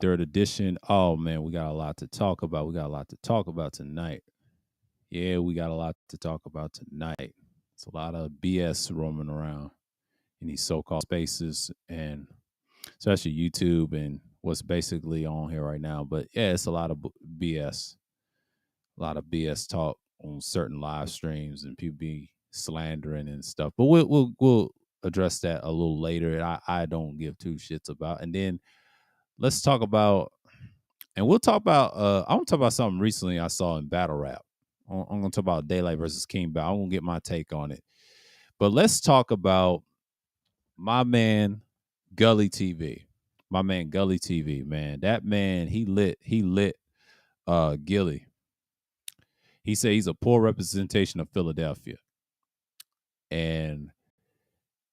third edition. Oh man, we got a lot to talk about. We got a lot to talk about tonight. Yeah, we got a lot to talk about tonight. It's a lot of BS roaming around in these so-called spaces, and especially YouTube and what's basically on here right now. But yeah, it's a lot of BS, a lot of BS talk on certain live streams, and people be slandering and stuff. But we'll address that a little later. I don't give two shits about. And then let's talk about, and we'll talk about. I want to talk about something recently I saw in battle rap. I'm gonna talk about Daylight versus King Bow. I'm gonna get my take on it. But let's talk about my man Gully TV. My man Gully TV, man. That man, he lit Gilly. He said he's a poor representation of Philadelphia. And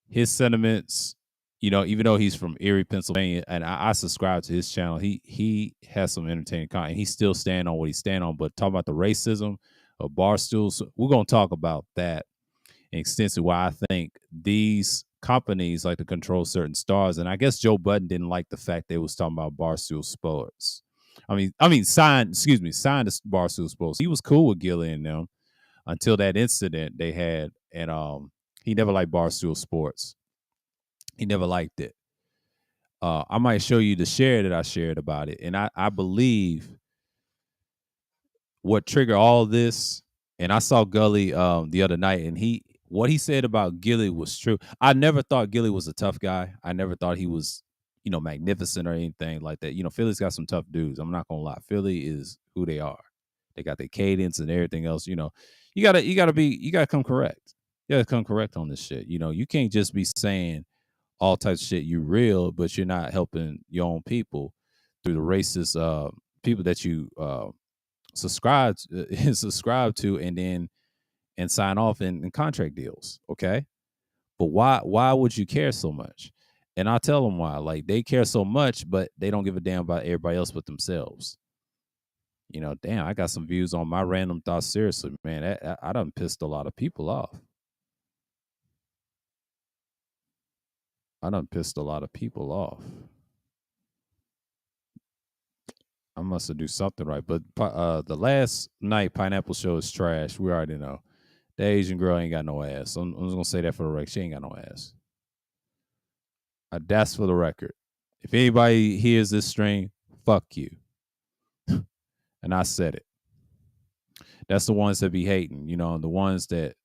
his sentiments, even though he's from Erie, Pennsylvania, and I subscribe to his channel, he has some entertaining content. He still stand on what he stand on. But talking about the racism of Barstools, we're gonna talk about that extensively. Why I think these companies like to control certain stars, and I guess Joe Budden didn't like the fact they was talking about Barstool Sports. Signed to Barstool Sports. He was cool with Gilly and them until that incident they had, and he never liked Barstool Sports. He never liked it. I might show you the share that I shared about it, and I believe what triggered all this. And I saw Gully the other night, and what he said about Gilly was true. I never thought Gilly was a tough guy. I never thought he was, magnificent or anything like that. Philly's got some tough dudes. I'm not gonna lie. Philly is who they are. They got their cadence and everything else. You gotta come correct. You gotta come correct on this shit. You can't just be saying all types of shit. You real, but you're not helping your own people through the racist people that you subscribe to, and sign off in contract deals. Okay. But why would you care so much? And I'll tell them why. Like, they care so much, but they don't give a damn about everybody else but themselves. Damn, I got some views on my random thoughts. Seriously, man, I done pissed a lot of people off. I must have do something right. But the last night Pineapple show is trash. We already know. The Asian girl ain't got no ass. I'm just gonna say that for the record. She ain't got no ass. That's for the record. If anybody hears this stream, fuck you. And I said it. That's the ones that be hating, the ones that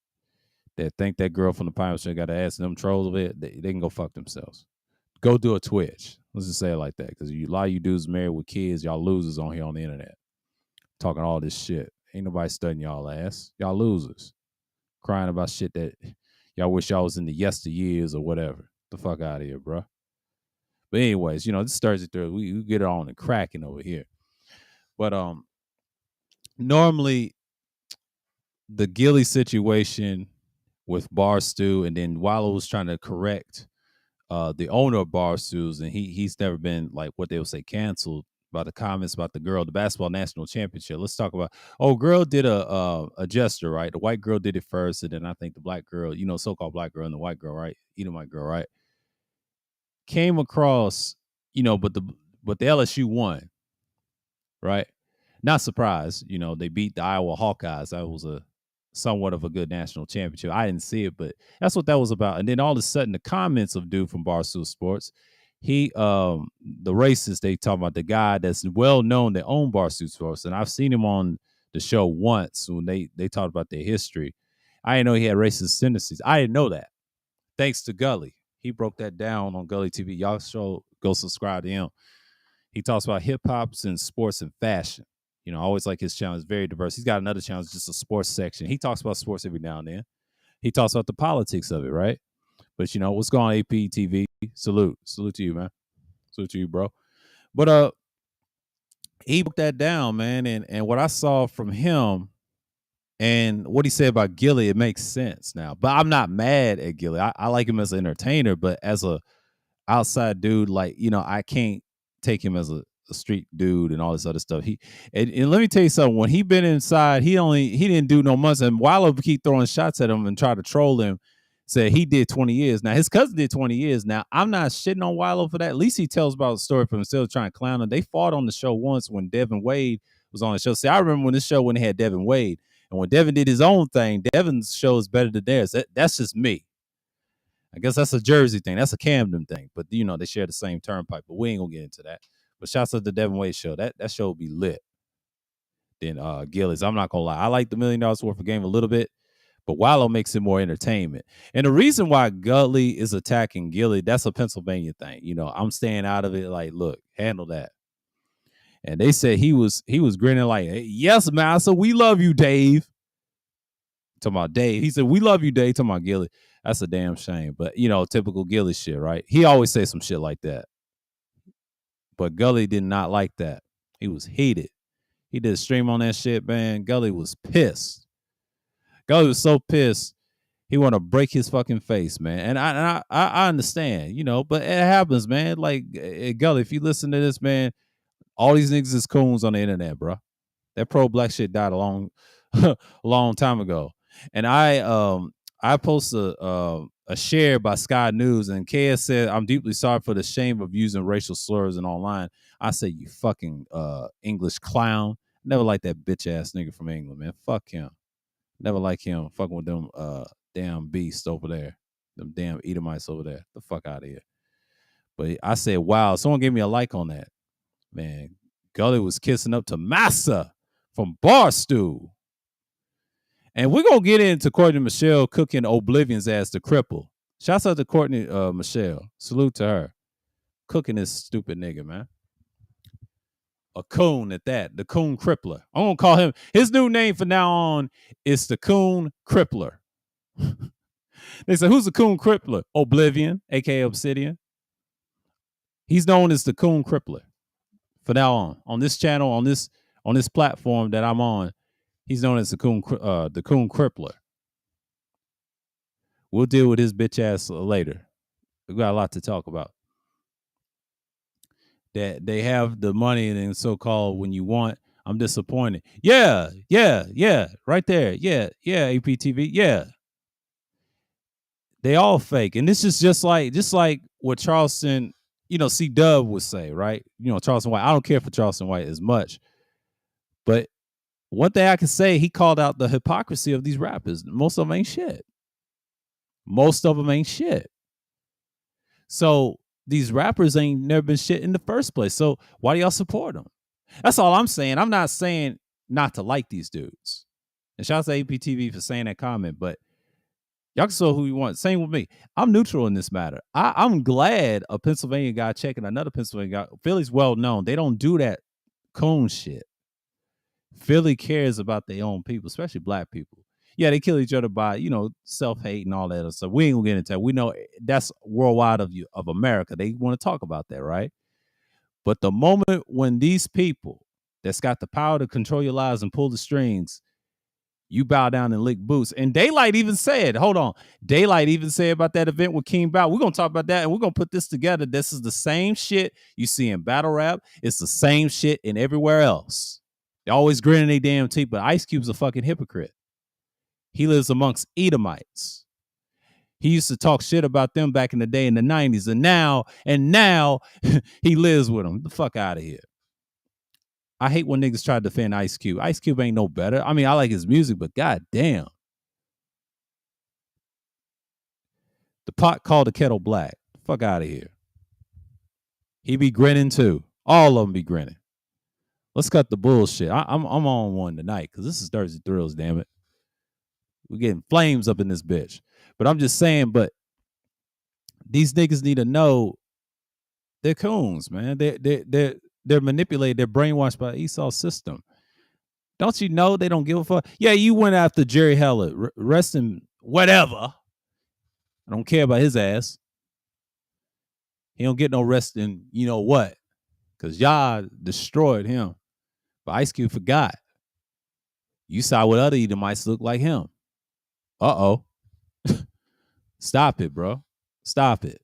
think that girl from the Pineapple show got an ass and them trolls of it, they can go fuck themselves. Go do a Twitch. Let's just say it like that. Because a lot of you dudes married with kids, y'all losers on here on the internet. Talking all this shit. Ain't nobody studying y'all ass. Y'all losers. Crying about shit that y'all wish y'all was in the yesteryears or whatever. The fuck out of here, bro. But anyways, this Thursday, we get it on and cracking over here. But normally the Gilly situation with Barstool, and then Wallow was trying to correct the owner of Barstools, and he's never been, like, what they would say, canceled about the comments about the basketball national championship. Let's talk about, girl did a gesture, right? The white girl did it first, and then I think the black girl, so-called black girl and the white girl, right? Edomite girl, right? Came across, but the LSU won, right? Not surprised, they beat the Iowa Hawkeyes. That was somewhat of a good national championship. I didn't see it, but that's what that was about. And then all of a sudden, the comments of dude from Barstool Sports, the racist, they talking about the guy that's well known that owned Barstool Sports, and I've seen him on the show once when they talked about their history. I didn't know he had racist tendencies. I didn't know that. Thanks to Gully, he broke that down on Gully TV. Y'all go subscribe to him. He talks about hip hops and sports and fashion. I always like his channel. It's very diverse. He's got another channel, just a sports section. He talks about sports every now and then. He talks about the politics of it, right? But what's going on, AP TV? Salute to you, man. Salute to you, bro. But he broke that down, man, and what I saw from him and what he said about Gilly, it makes sense now. But I'm not mad at Gilly. I like him as an entertainer, but as a outside dude, like, I can't take him as a street dude and all this other stuff. And let me tell you something. When he been inside, he didn't do no much. And Wallow keep throwing shots at him and try to troll him. Said he did 20 years. Now his cousin did 20 years. Now I'm not shitting on Wallow for that. At least he tells about the story for himself, trying to clown him. They fought on the show once when Devin Wade was on the show. See, I remember when this show when they had Devin Wade, and when Devin did his own thing, Devin's show is better than theirs. That's just me. I guess that's a Jersey thing. That's a Camden thing. But you know, they share the same turnpike. But we ain't gonna get into that. But shouts out to the Devin Wade show. That show will be lit. Then Gillies. I'm not gonna lie. I like the $1 million worth of game a little bit. But Wallow makes it more entertainment. And the reason why Gully is attacking Gilly, that's a Pennsylvania thing. You know, I'm staying out of it. Like, look, handle that. And they said he was grinning like, hey, yes, master, we love you, Dave. Talking about Dave. He said, we love you, Dave. Talking about Gilly. That's a damn shame. But, you know, typical Gilly shit, right? He always says some shit like that. But Gully did not like that. He was heated. He did a stream on that shit, man. Gully was pissed. Gully was so pissed, he want to break his fucking face, man. And I understand, you know, but it happens, man. Like, Gully, if you listen to this, man, all these niggas is coons on the internet, bro. That pro-black shit died a long time ago. And I posted a share by Sky News, and KS said, I'm deeply sorry for the shame of using racial slurs and online. I said, you fucking English clown. Never liked that bitch ass nigga from England, man. Fuck him. Never like him fucking with them damn beasts over there. Them damn Edomites over there. The fuck out of here. But I said, wow, someone gave me a like on that. Man, Gully was kissing up to Massa from Barstool. And we're going to get into Courtney Michelle cooking Oblivion's ass to cripple. Shouts out to Courtney Michelle. Salute to her. Cooking this stupid nigga, man. A coon at that, the coon crippler. I'm gonna call him. His new name from now on is the coon crippler. They said, "Who's the coon crippler?" Oblivion, aka Obsidian. He's known as the coon crippler. From now on this channel, on this platform that I'm on, he's known as the coon crippler. We'll deal with his bitch ass later. We got a lot to talk about. That they have the money and so-called when you want. I'm disappointed. Yeah, right there. Yeah, APTV. Yeah, they all fake, and this is just like what Charleston, you know, C Dub would say, right? You know, Charleston White. I don't care for Charleston White as much, but one thing I can say, he called out the hypocrisy of these rappers. Most of them ain't shit. So these rappers ain't never been shit in the first place. So why do y'all support them? That's all I'm saying. I'm not saying not to like these dudes. And shout out to APTV for saying that comment, but y'all can say who you want. Same with me. I'm neutral in this matter. I'm glad a Pennsylvania guy checking another Pennsylvania guy. Philly's well known. They don't do that coon shit. Philly cares about their own people, especially black people. Yeah, they kill each other by, you know, self-hate and all that stuff. We ain't gonna get into that. We know that's worldwide of America. They want to talk about that, right? But the moment when these people that's got the power to control your lives and pull the strings, you bow down and lick boots. And Daylight even said, hold on, Daylight even said about that event with King Bow. We're gonna talk about that and we're gonna put this together. This is the same shit you see in battle rap. It's the same shit in everywhere else. They always grinning their damn teeth, but Ice Cube's a fucking hypocrite. He lives amongst Edomites. He used to talk shit about them back in the day in the 90s, and now he lives with them. Get the fuck out of here. I hate when niggas try to defend Ice Cube. Ice Cube ain't no better. I mean, I like his music, but goddamn. The pot called the kettle black. Fuck out of here. He be grinning too. All of them be grinning. Let's cut the bullshit. I'm on one tonight because this is Thursday Thrills, damn it. We're getting flames up in this bitch. But I'm just saying, but these niggas need to know they're coons, man. They're manipulated. They're brainwashed by Esau's system. Don't you know they don't give a fuck? Yeah, you went after Jerry Heller. Rest him, whatever. I don't care about his ass. He don't get no rest in you know what. Because y'all destroyed him. But Ice Cube forgot. You saw what other Edomites look like him. Uh-oh. Stop it, bro. Stop it.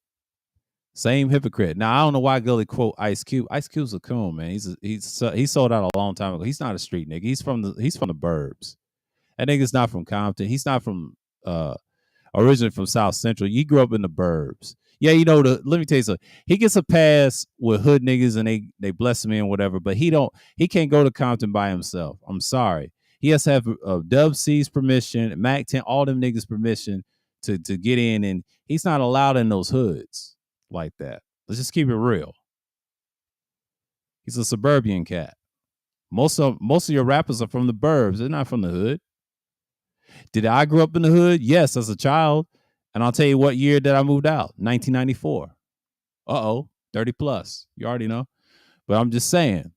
Same hypocrite. Now, I don't know why Gully quote Ice Cube. Ice Cube's a coon, man. He sold out a long time ago. He's not a street nigga. He's from the burbs. That nigga's not from Compton. He's not from originally from South Central. He grew up in the burbs. Yeah, let me tell you something. He gets a pass with hood niggas and they bless him and whatever, but he can't go to Compton by himself. I'm sorry. He has to have Dub C's permission, Mac 10, all them niggas permission to get in, and he's not allowed in those hoods like that. Let's just keep it real. He's a suburban cat. Most of your rappers are from the burbs. They're not from the hood. Did I grow up in the hood? Yes, as a child. And I'll tell you what year that I moved out. 1994. 30 plus. You already know. But I'm just saying.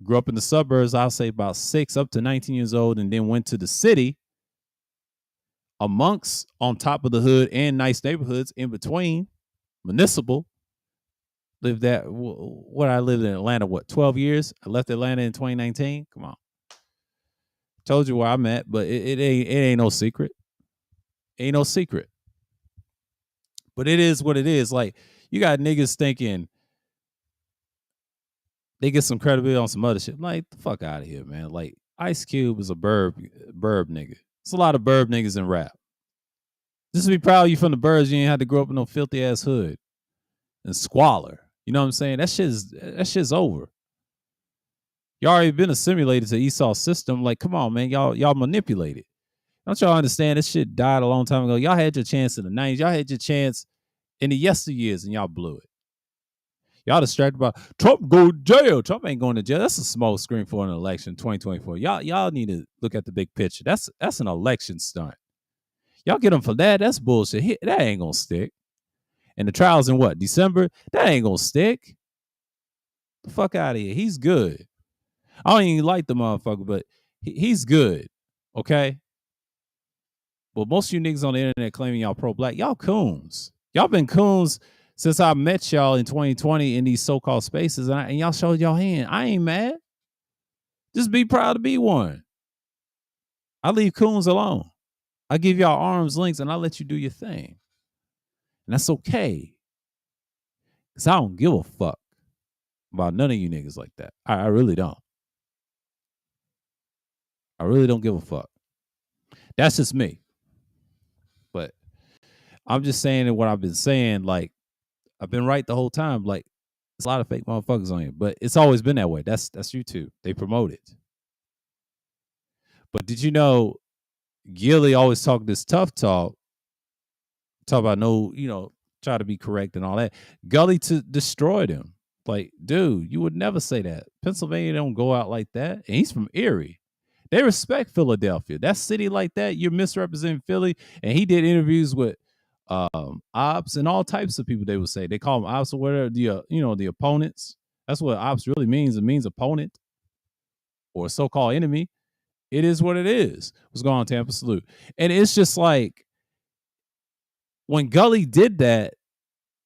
Grew up in the suburbs, I'll say about 6 up to 19 years old, and then went to the city amongst on top of the hood and nice neighborhoods in between. Municipal. Lived that what I lived in Atlanta, 12 years? I left Atlanta in 2019. Come on. Told you where I'm at, but it ain't no secret. Ain't no secret. But it is what it is. Like, you got niggas thinking they get some credibility on some other shit. Like, the fuck out of here, man. Like, Ice Cube is a burb nigga. It's a lot of burb niggas in rap. Just to be proud of you from the burbs, you ain't had to grow up in no filthy ass hood and squalor. You know what I'm saying? That shit's over. You already been assimilated to Esau's system. Like, come on, man. Y'all manipulated. Don't y'all understand this shit died a long time ago? Y'all had your chance in the 90s. Y'all had your chance in the yesteryears and y'all blew it. Y'all distracted about Trump go to jail. Trump ain't going to jail. That's a smoke screen for an election 2024. Y'all need to look at the big picture. That's an election stunt. Y'all get him for that. That's bullshit. That ain't gonna stick. And the trials in what? December? That ain't gonna stick. The fuck out of here. He's good. I don't even like the motherfucker, but he's good. Okay? But most of you niggas on the internet claiming y'all pro-black, y'all coons. Y'all been coons since I met y'all in 2020 in these so-called spaces, and y'all showed y'all hand. I ain't mad. Just be proud to be one. I leave coons alone. I give y'all arms links, and I let you do your thing. And that's okay. Because I don't give a fuck about none of you niggas like that. I really don't. I really don't give a fuck. That's just me. But I'm just saying what I've been saying. Like, I've been right the whole time. Like, there's a lot of fake motherfuckers on here, but it's always been that way. That's YouTube. They promote it. But did you know Gilly always talk this tough talk about try to be correct and all that. Gully to destroy them. Like, dude, you would never say that. Pennsylvania don't go out like that. And he's from Erie. They respect Philadelphia. That city like that, you're misrepresenting Philly. And he did interviews with ops and all types of people. They would say they call them ops or whatever. The opponents. That's what ops really means. It means opponent or so-called enemy. It is what it is. What's going on, Tampa? Salute. And it's just like when Gully did that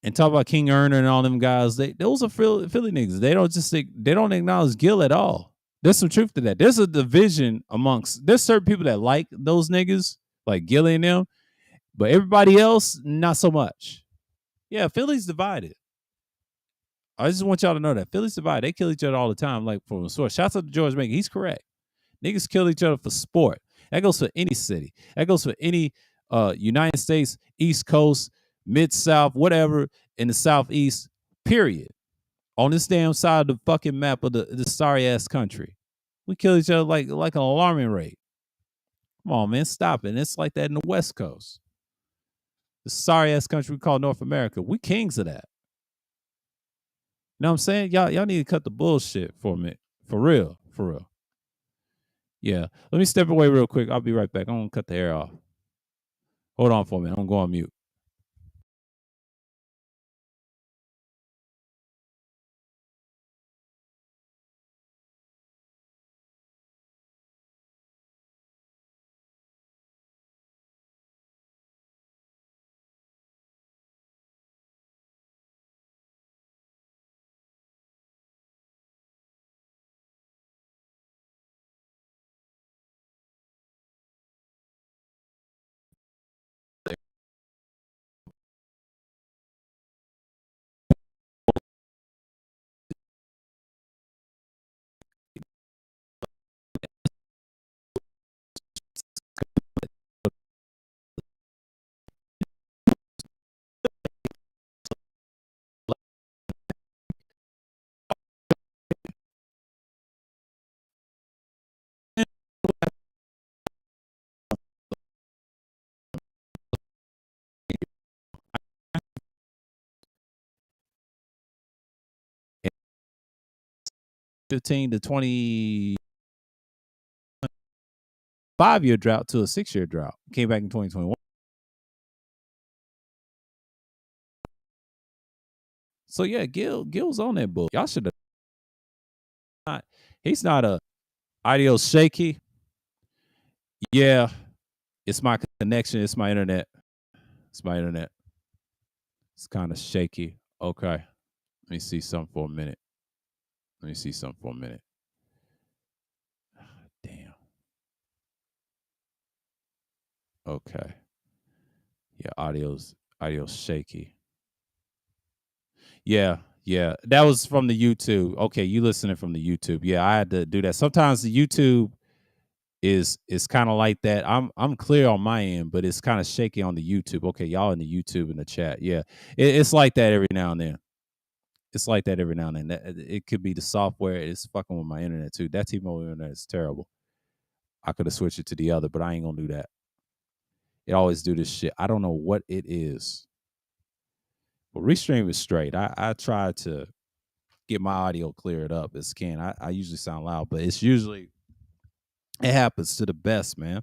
and talk about King Erner and all them guys, those are Philly niggas. They don't acknowledge Gil at all. There's some truth to that. There's a division there's certain people that like those niggas, like Gilly and them, but everybody else, not so much. Yeah, Philly's divided. I just want y'all to know that Philly's divided. They kill each other all the time, like from a source. Shouts out to George Maker. He's correct. Niggas kill each other for sport. That goes for any city. That goes for any United States, East Coast, Mid-South, whatever, in the Southeast, period. On this damn side of the fucking map of the sorry-ass country. We kill each other like an alarming rate. Come on, man, stop it. And it's like that in the West Coast. The sorry-ass country we call North America. We kings of that. You know what I'm saying? Y'all need to cut the bullshit for a minute. For real. For real. Yeah. Let me step away real quick. I'll be right back. I'm going to cut the hair off. Hold on for a minute. I'm going to go on mute. 15 to 20 5-year drought to a 6-year drought. Came back in 2021. So yeah, Gil's on that book. Y'all should have not. He's not a ideal shaky. Yeah, it's my connection. It's my internet. It's my internet. It's kind of shaky. Okay. Let me see something for a minute. Damn. Okay. Yeah, audio's shaky. Yeah. That was from the YouTube. Okay, you listening from the YouTube. Yeah, I had to do that. Sometimes the YouTube is kind of like that. I'm clear on my end, but it's kind of shaky on the YouTube. Okay, y'all in the YouTube in the chat. Yeah. It's like that every now and then. It could be the software. It's fucking with my internet too. That T-Mobile internet is terrible. I could have switched it to the other, but I ain't gonna do that. It always do this shit. I don't know what it is. But Restream is straight. I try to get my audio cleared up as can. I usually sound loud, but it happens to the best, man.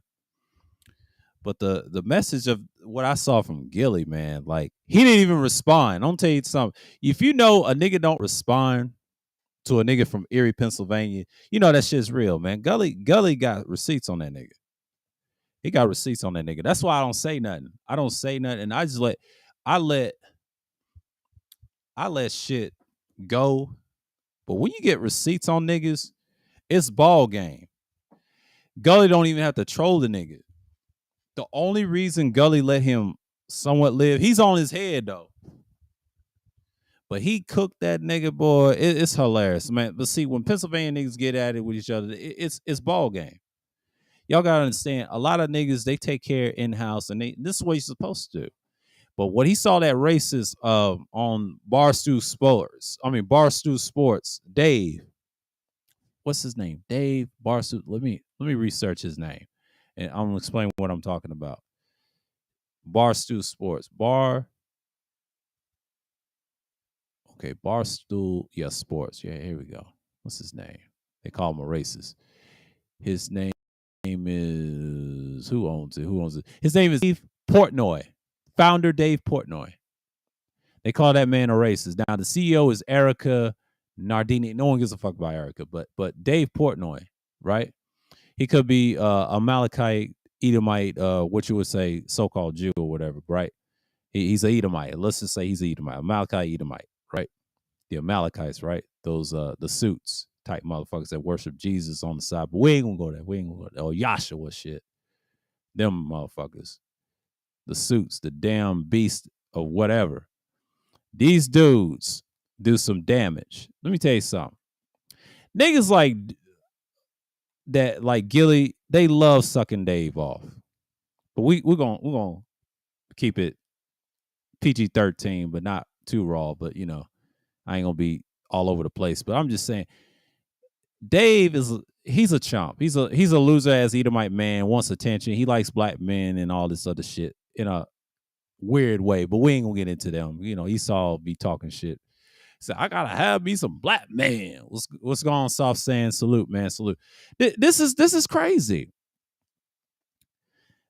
But the message of what I saw from Gilly, man, like he didn't even respond. I'm tell you something. If you know a nigga don't respond to a nigga from Erie, Pennsylvania, you know that shit's real, man. Gully got receipts on that nigga. He got receipts on that nigga. That's why I don't say nothing. I don't say nothing. I just I let shit go. But when you get receipts on niggas, it's ball game. Gully don't even have to troll the nigga. The only reason Gully let him somewhat live, he's on his head though. But he cooked that nigga, boy. It's hilarious, man. But see, when Pennsylvania niggas get at it with each other, it's ball game. Y'all gotta understand, a lot of niggas, they take care in-house, and this is what you're supposed to do. But what he saw that racist on Barstool Sports, Dave. What's his name? Dave Barstool. Let me research his name, and I'm gonna explain what I'm talking about. Barstool Sports. Barstool. Yeah, Sports. Yeah, here we go. What's his name? They call him a racist. His name is who owns it? His name is Dave Portnoy. Founder Dave Portnoy. They call that man a racist. Now the CEO is Erica Nardini. No one gives a fuck about Erica, but Dave Portnoy, right? He could be a Malachite, Edomite, what you would say, so-called Jew or whatever, right? He's an Edomite. Let's just say he's an Edomite, a Malachite Edomite, right? The Amalekites, right? Those the suits type motherfuckers that worship Jesus on the side. But we ain't gonna go there. Oh, Yahshua shit. Them motherfuckers. The suits, the damn beast or whatever. These dudes do some damage. Let me tell you something. Niggas like that, like Gilly, they love sucking Dave off. But we're gonna keep it PG-13, but not too raw. But you know, I ain't gonna be all over the place. But I'm just saying, Dave he's a chump. He's a loser ass Edomite man, wants attention. He likes black men and all this other shit in a weird way. But we ain't gonna get into them. You know, Esau be talking shit. So I gotta have me some black man. What's going on? Soft saying salute, man, salute. This is crazy.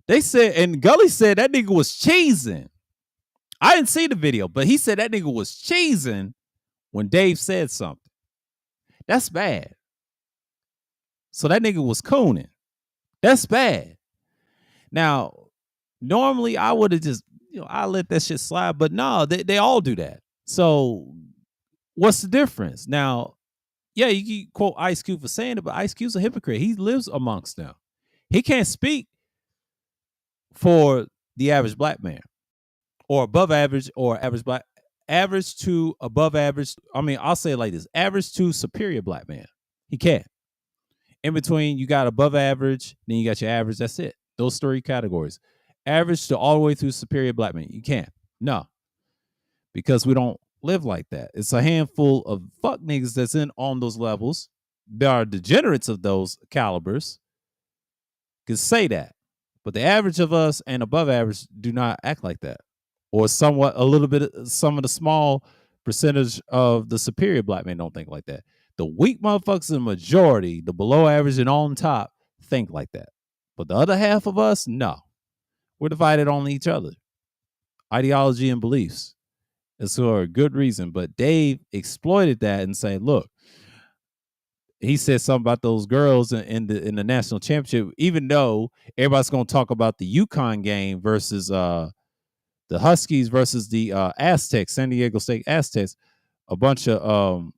They said, and Gully said that nigga was cheesing. I didn't see the video, but he said that nigga was cheesing when Dave said something. That's bad. So that nigga was cooning. That's bad. Now, normally I would have just, I let that shit slide, but no, they all do that. So what's the difference? Now, yeah, you can quote Ice Cube for saying it, but Ice Cube's a hypocrite. He lives amongst them. He can't speak for the average black man or above average or average to above average. I mean, I'll say it like this: average to superior black man. He can't. In between, you got above average, then you got your average. That's it. Those 3 categories. Average to all the way through superior black man. You can't. No. Because we don't live like that. It's a handful of fuck niggas that's in on those levels. There are degenerates of those calibers. Can say that. But the average of us and above average do not act like that. Or somewhat a little bit, some of the small percentage of the superior black men don't think like that. The weak motherfuckers, the majority, the below average and on top, think like that. But the other half of us, no. We're divided on each other. Ideology and beliefs. It's for a good reason. But Dave exploited that and saying, look, he said something about those girls in the national championship, even though everybody's going to talk about the UConn game versus the Huskies versus the Aztecs, San Diego State Aztecs. A bunch of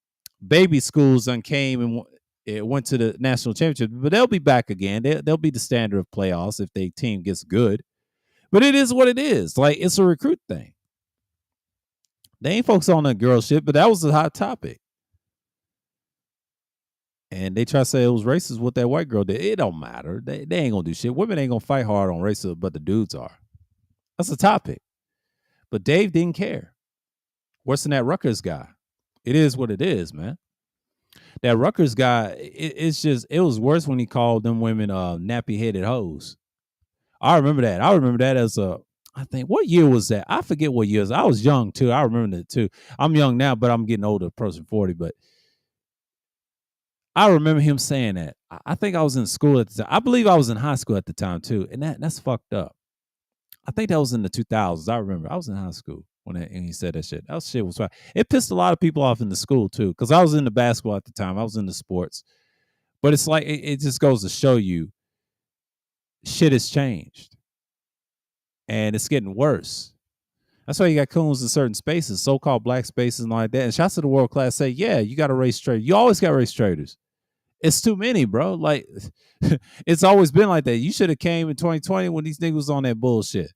baby schools came and it went to the national championship, but they'll be back again. They'll be the standard of playoffs if their team gets good. But it is what it is. Like, it's a recruit thing. They ain't focused on that girl shit, but that was a hot topic. And they try to say it was racist what that white girl did. It don't matter. They ain't gonna do shit. Women ain't gonna fight hard on racism, but the dudes are. That's a topic. But Dave didn't care. Worse than that Rutgers guy. It is what it is, man. That Rutgers guy, it was worse when he called them women nappy headed hoes. I remember that. As I think, what year was that? I forget what years. I was young too. I remember that too. I'm young now, but I'm getting older, approaching 40. But I remember him saying that. I think I was in school at the time. I believe I was in high school at the time too. And that's fucked up. I think that was in the 2000s. I remember I was in high school when he said that shit. That shit was fine. It pissed a lot of people off in the school too, because I was into basketball at the time. I was into sports. But it's like, it just goes to show you shit has changed. And it's getting worse. That's why you got coons in certain spaces, so-called black spaces and like that. And shots to the world class say, yeah, you got to race traitors. You always got to race traitors. It's too many, bro. Like, it's always been like that. You should have came in 2020 when these niggas was on that bullshit.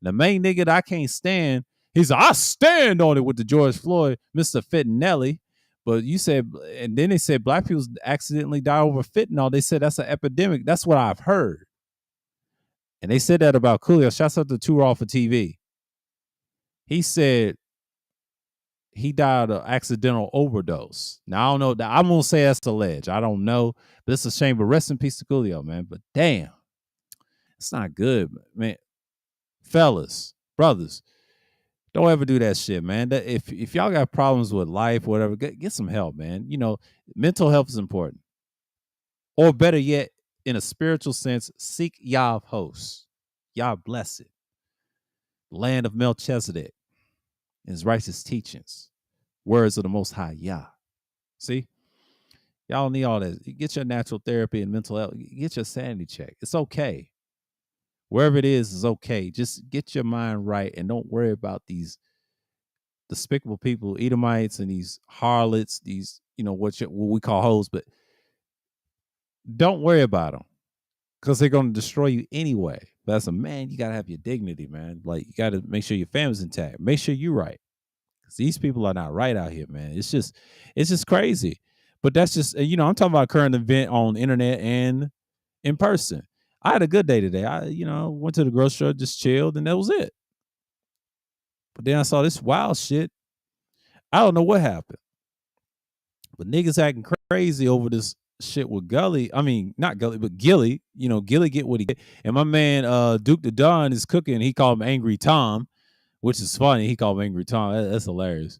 The main nigga that I can't stand, he's like, I stand on it with the George Floyd, Mr. Fentanyl. But you said, and then they said black people accidentally die over fentanyl. They said that's an epidemic. That's what I've heard. And they said that about Coolio. Shouts out to Too Raw for TV. He said he died of accidental overdose. Now, I don't know. I'm going to say that's alleged. I don't know. But it's a shame. But rest in peace to Coolio, man. But damn, it's not good, man. Fellas, brothers, don't ever do that shit, man. If y'all got problems with life, whatever, get some help, man. You know, mental health is important. Or better yet, in a spiritual sense, seek Yah hosts. Yah blessed. Land of Melchizedek. And his righteous teachings. Words of the Most High Yah. See? Y'all need all that. Get your natural therapy and mental health. Get your sanity check. It's okay. Wherever it is okay. Just get your mind right and don't worry about these despicable people, Edomites and these harlots, these, you know, what we call hoes, but don't worry about them because they're going to destroy you anyway. But as a man, you got to have your dignity, man. Like, you got to make sure your family's intact. Make sure you're right. Because these people are not right out here, man. It's just crazy. But that's just, you know, I'm talking about current event on the internet and in person. I had a good day today. I, you know, went to the grocery store, just chilled, and that was it. But then I saw this wild shit. I don't know what happened. But niggas acting crazy over this shit with Gully. I mean, not Gully, but Gilly. You know, Gilly get what he get. And my man Duke the Don is cooking. He called him Angry Tom, which is funny. He called him Angry Tom. That's hilarious.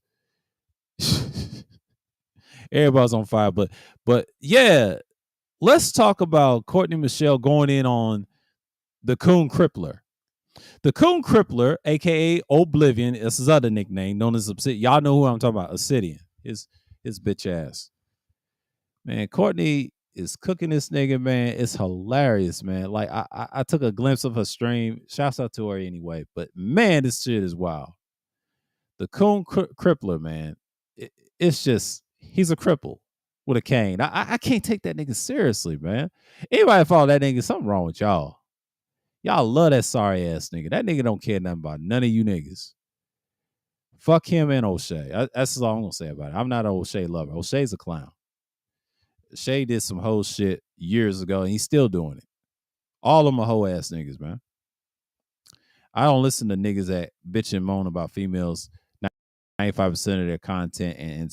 Everybody's on fire. But yeah, let's talk about Courtney Michelle going in on the Coon Crippler. The Coon Crippler, a.k.a. Oblivion, is his other nickname, known as Obsidian. Y'all know who I'm talking about, Obsidian. His bitch ass. Man, Courtney is cooking this nigga, man. It's hilarious, man. Like, I took a glimpse of her stream. Shouts out to her anyway. But, man, this shit is wild. The Coon Crippler, man. It's just, he's a cripple with a cane. I can't take that nigga seriously, man. Anybody follow that nigga, something wrong with y'all. Y'all love that sorry ass nigga. That nigga don't care nothing about none of you niggas. Fuck him and O'Shea. That's all I'm gonna say about it. I'm not an O'Shea lover. O'Shea's a clown. O'Shea did some hoe shit years ago, and he's still doing it. All of them are hoe ass niggas, man. I don't listen to niggas that bitch and moan about females 95% of their content and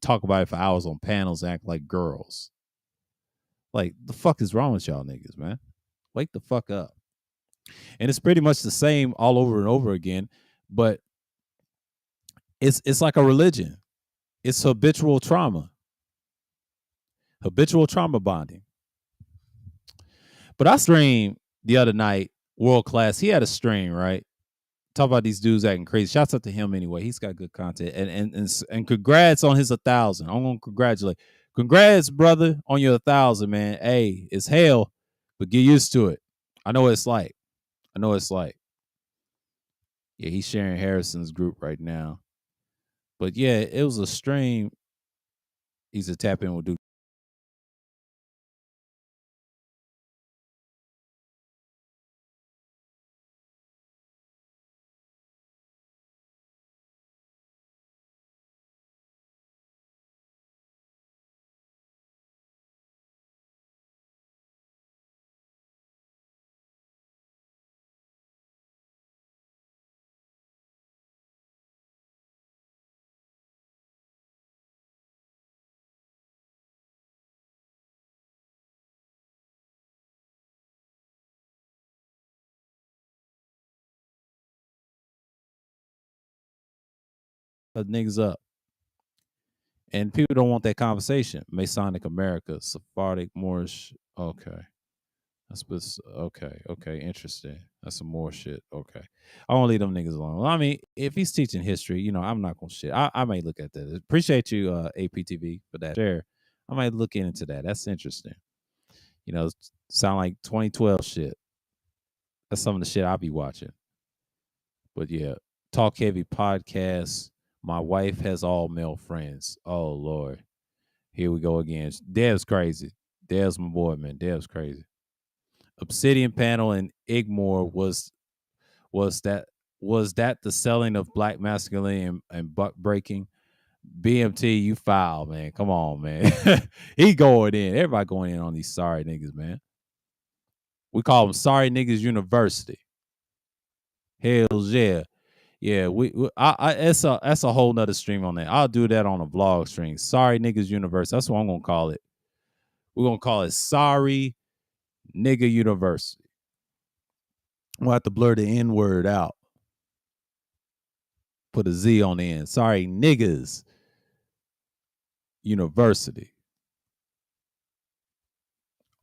talk about it for hours on panels, act like girls. Like, the fuck is wrong with y'all niggas, man? Wake the fuck up. And it's pretty much the same all over and over again, but it's like a religion. It's habitual trauma. Habitual trauma bonding. But I streamed the other night, World Class. He had a stream, right? Talk about these dudes acting crazy. Shouts out to him anyway. He's got good content. And congrats on his 1,000. I'm gonna congratulate. Congrats, brother, on your 1,000, man. Hey, it's hell, but get used to it. I know what it's like. I know what it's like. Yeah, he's sharing Harrison's group right now. But yeah, it was a stream. He's a tap in with Duke. Niggas up. And people don't want that conversation. Masonic America, Sephardic, Moorish. Okay. Okay, interesting. That's some more shit. Okay. I won't leave them niggas alone. Well, I mean, if he's teaching history, I'm not gonna shit. I might look at that. Appreciate you, APTV, for that share. I might look into that. That's interesting. Sound like 2012 shit. That's some of the shit I'll be watching. But yeah, Talk Heavy podcast. My wife has all male friends. Oh Lord. Here we go again. Dev's crazy. Dev's my boy, man. Dev's crazy. Obsidian Panel and Igmore was that the selling of black masculinity and buck breaking? BMT, you foul, man. Come on, man. He going in. Everybody going in on these sorry niggas, man. We call them Sorry Niggas University. Hells yeah. Yeah, that's a whole nother stream on that. I'll do that on a vlog stream. Sorry Niggas University. That's what I'm gonna call it. We're gonna call it Sorry Nigga University. We'll have to blur the N word out. Put a Z on the end. Sorry Niggas University.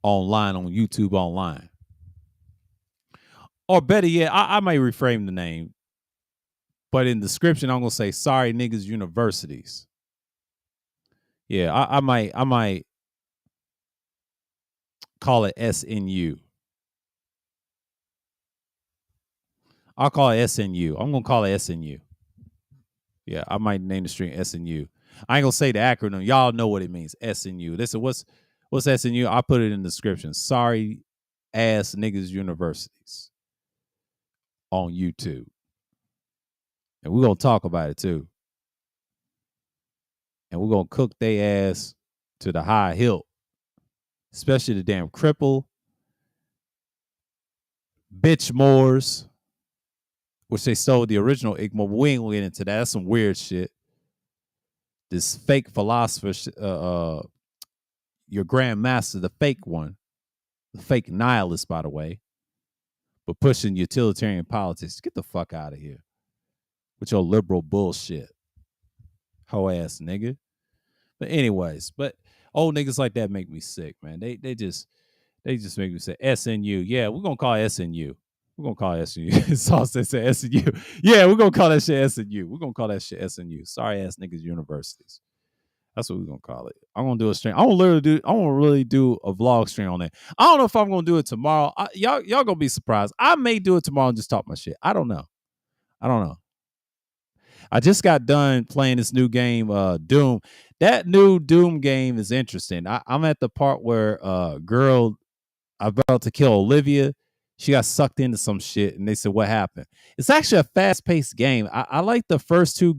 Online on YouTube online. Or better yet, I might reframe the name. But in the description, I'm gonna say Sorry Niggas Universities. Yeah, I might call it SNU. I'll call it SNU. I'm gonna call it SNU. Yeah, I might name the stream SNU. I ain't gonna say the acronym. Y'all know what it means. SNU. Listen, what's SNU? I'll put it in the description. Sorry ass niggas universities on YouTube. And we're gonna talk about it too. And we're gonna cook they ass to the high hilt. Especially the damn cripple, bitch Moors, which they stole the original Igmo. But we ain't gonna get into that. That's some weird shit. This fake philosopher, your grandmaster, the fake one, the fake nihilist, by the way, but pushing utilitarian politics. Get the fuck out of here with your liberal bullshit, hoe ass nigga. But anyways, old niggas like that make me sick, man. They just make me say SNU. Yeah, we're gonna call it SNU. We're gonna call it SNU. Sauce said SNU. Yeah, we're gonna call that shit SNU. We're gonna call that shit SNU. Sorry ass niggas universities. That's what we're gonna call it. I'm gonna do a stream. I want to really do a vlog stream on that. I don't know if I'm gonna do it tomorrow. Y'all gonna be surprised. I may do it tomorrow and just talk my shit. I don't know. I just got done playing this new game, Doom. That new Doom game is interesting. I'm at the part where girl about to kill Olivia. She got sucked into some shit, and they said, "What happened?" It's actually a fast-paced game. I like the first two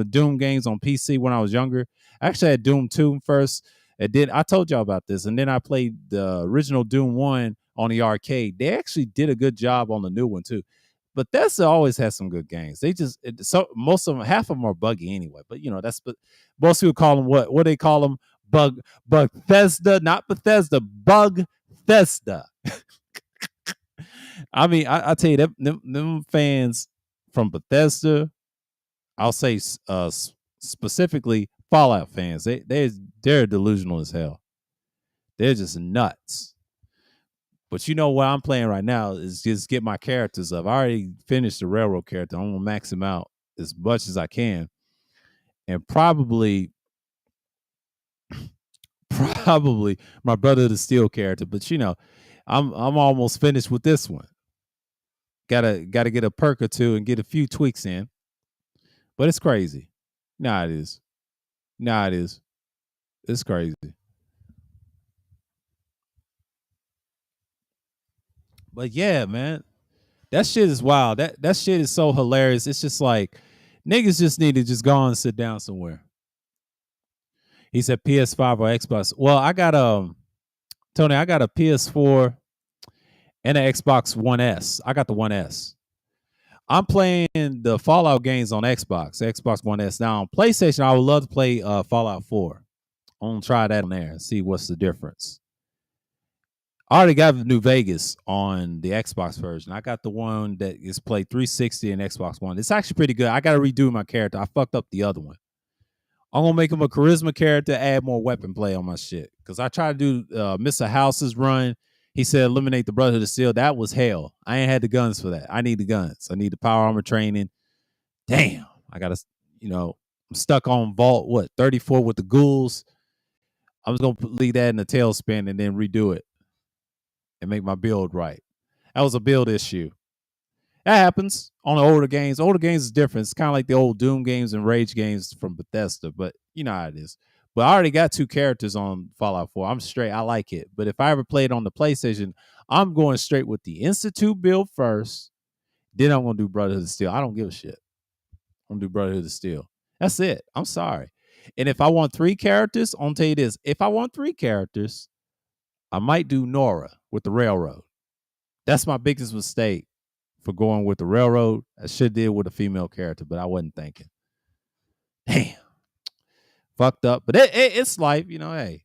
Doom games on PC when I was younger. I actually had Doom 2 first, and then I told y'all about this, and then I played the original Doom 1 on the arcade. They actually did a good job on the new one too. But Bethesda always has some good games. They just so most of them, half of them are buggy anyway. But that's but most people call them what they call them bug Bethesda, not Bethesda, bug Bethesda. I mean, I tell you, them fans from Bethesda, I'll say specifically Fallout fans, they're delusional as hell. They're just nuts. But you know what I'm playing right now is just get my characters up. I already finished the railroad character. I'm gonna max him out as much as I can, and probably my brother the steel character. But I'm almost finished with this one. Gotta get a perk or two and get a few tweaks in. But it's crazy. Nah, it is. Nah, it is. It's crazy. But yeah, man, that shit is wild. That shit is so hilarious. It's just like niggas just need to just go and sit down somewhere. He said PS5 or Xbox. Well, I got Tony, I got a PS4 and an Xbox One S. I got the One S. I'm playing the Fallout games on Xbox One S. Now on PlayStation, I would love to play Fallout 4. I'm gonna try that on there and see what's the difference. I already got New Vegas on the Xbox version. I got the one that is played 360 and Xbox One. It's actually pretty good. I got to redo my character. I fucked up the other one. I'm gonna make him a charisma character, add more weapon play on my shit. Cause I tried to do Mr. House's run. He said eliminate the Brotherhood of Steel. That was hell. I ain't had the guns for that. I need the guns. I need the power armor training. Damn. I gotta, I'm stuck on Vault 34 with the ghouls. I'm just gonna leave that in the tailspin and then redo it and make my build right. That was a build issue. That happens on the older games. Older games is different. It's kind of like the old Doom games and Rage games from Bethesda, but you know how it is. But I already got 2 characters on Fallout 4. I'm straight. I like it. But if I ever play it on the PlayStation, I'm going straight with the Institute build first. Then I'm going to do Brotherhood of Steel. I don't give a shit. I'm going to do Brotherhood of Steel. That's it. I'm sorry. And if I want 3 characters, I'm going to tell you this. If I want 3 characters, I might do Nora with the Railroad. That's my biggest mistake for going with the Railroad. I should deal with a female character, but I wasn't thinking. Damn. Fucked up. But it's life, hey.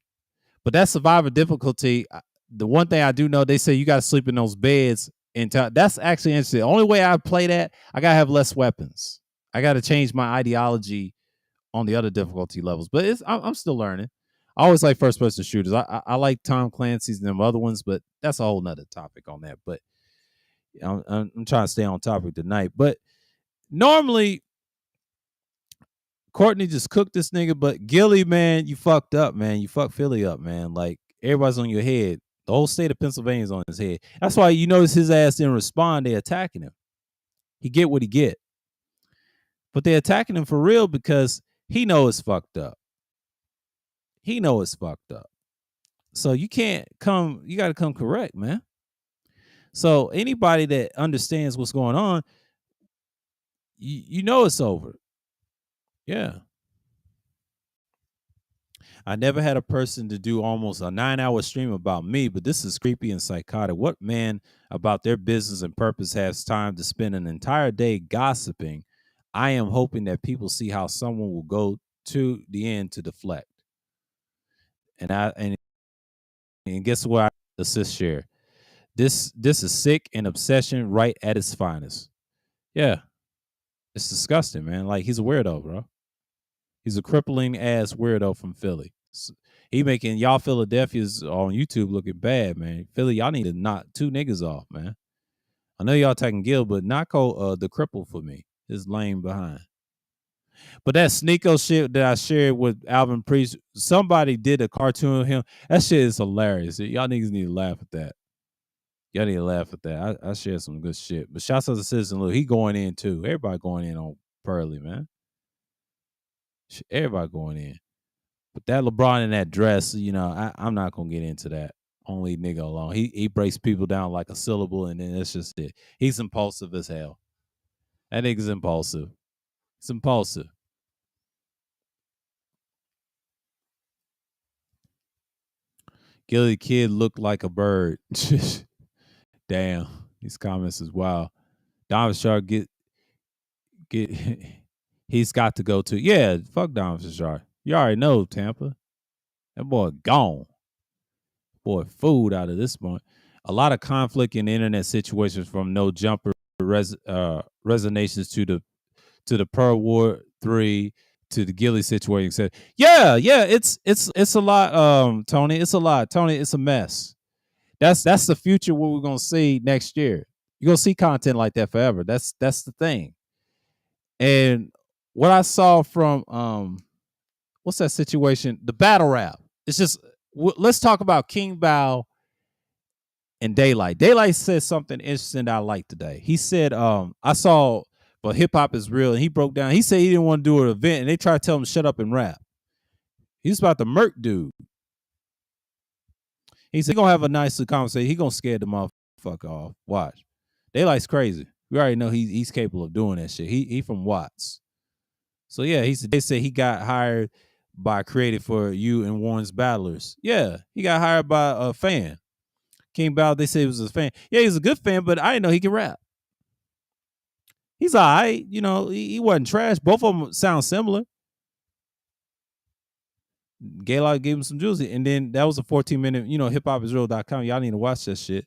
But that survivor difficulty, the one thing I do know, they say you got to sleep in those beds. That's actually interesting. The only way I play that, I got to have less weapons. I got to change my ideology on the other difficulty levels. But I'm still learning. I always like first-person shooters. I like Tom Clancy's and them other ones, but that's a whole nother topic on that. But I'm trying to stay on topic tonight. But normally, Courtney just cooked this nigga, but Gilly, man, you fucked up, man. You fucked Philly up, man. Like, everybody's on your head. The whole state of Pennsylvania's on his head. That's why you notice his ass didn't respond. They attacking him. He get what he get. But they attacking him for real because he know it's fucked up. He know it's fucked up. So you got to come correct, man. So anybody that understands what's going on, you know it's over. Yeah. I never had a person to do almost a 9-hour stream about me, but this is creepy and psychotic. What man about their business and purpose has time to spend an entire day gossiping? I am hoping that people see how someone will go to the end to deflect. And guess what? I assist share. This is sick and obsession right at its finest. Yeah. It's disgusting, man. Like, he's a weirdo, bro. He's a crippling ass weirdo from Philly. He making y'all Philadelphians on YouTube looking bad, man. Philly, y'all need to knock 2 niggas off, man. I know y'all taking Gil, but knock the cripple for me. His lame behind. But that Sneeko shit that I shared with Alvin Priest, somebody did a cartoon of him. That shit is hilarious. Y'all niggas need to laugh at that. Y'all need to laugh at that. I shared some good shit. But shouts out to Citizen Lou. He going in too. Everybody going in on Pearly, man. Everybody going in. But that LeBron in that dress, I'm not going to get into that. Only nigga alone. He breaks people down like a syllable, and then that's just it. He's impulsive as hell. That nigga's impulsive. It's impulsive. Gilly Kid looked like a bird. Damn. These comments is wild. Donovan Sharp get he's got to go to. Yeah, fuck Donovan Sharp. You already know, Tampa. That boy gone. Boy, food out of this point. A lot of conflict in the internet situations from no jumper resonations to the Pearl War 3 to the Gilly situation and said, "Yeah, it's a lot, Tony. It's a lot, Tony. It's a mess." That's the future. What we're gonna see next year. You're gonna see content like that forever. That's the thing. And what I saw from what's that situation? The battle rap. It's just let's talk about King Bao and Daylight. Daylight said something interesting that I like today. He said, I saw, but hip hop is real, and he broke down. He said he didn't want to do an event, and they tried to tell him to shut up and rap. He was about to murk dude. He said he gonna have a nice conversation. He gonna scare the motherfucker off. Watch. Daylight's crazy. We already know he's capable of doing that shit. He from Watts. So yeah, they said he got hired by Creative for you and Warren's Battlers. Yeah, he got hired by a fan. King Bao, they said he was a fan. Yeah, he's a good fan, but I didn't know he can rap. He's all right. You know, he wasn't trash. Both of them sound similar. Gaylord gave him some juicy. And then that was a 14-minute, hiphopisreal.com. Y'all need to watch that shit.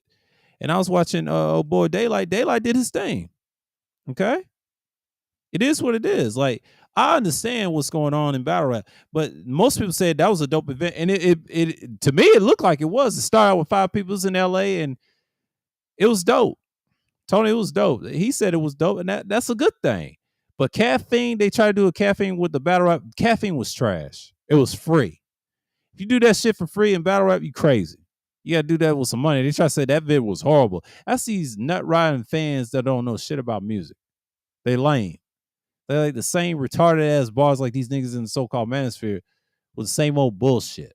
And I was watching oh boy, Daylight. Daylight did his thing. Okay? It is what it is. Like, I understand what's going on in battle rap, but most people said that was a dope event. And it to me, it looked like it was. It started out with 5 people. It was in LA, and it was dope. Tony, it was dope. He said it was dope, and that's a good thing. But Caffeine, they tried to do a Caffeine with the battle rap. Caffeine was trash. It was free. If you do that shit for free in battle rap, you crazy. You gotta do that with some money. They try to say that vid was horrible. That's these nut riding fans that don't know shit about music. They lame. They're like the same retarded ass bars like these niggas in the so-called manosphere with the same old bullshit.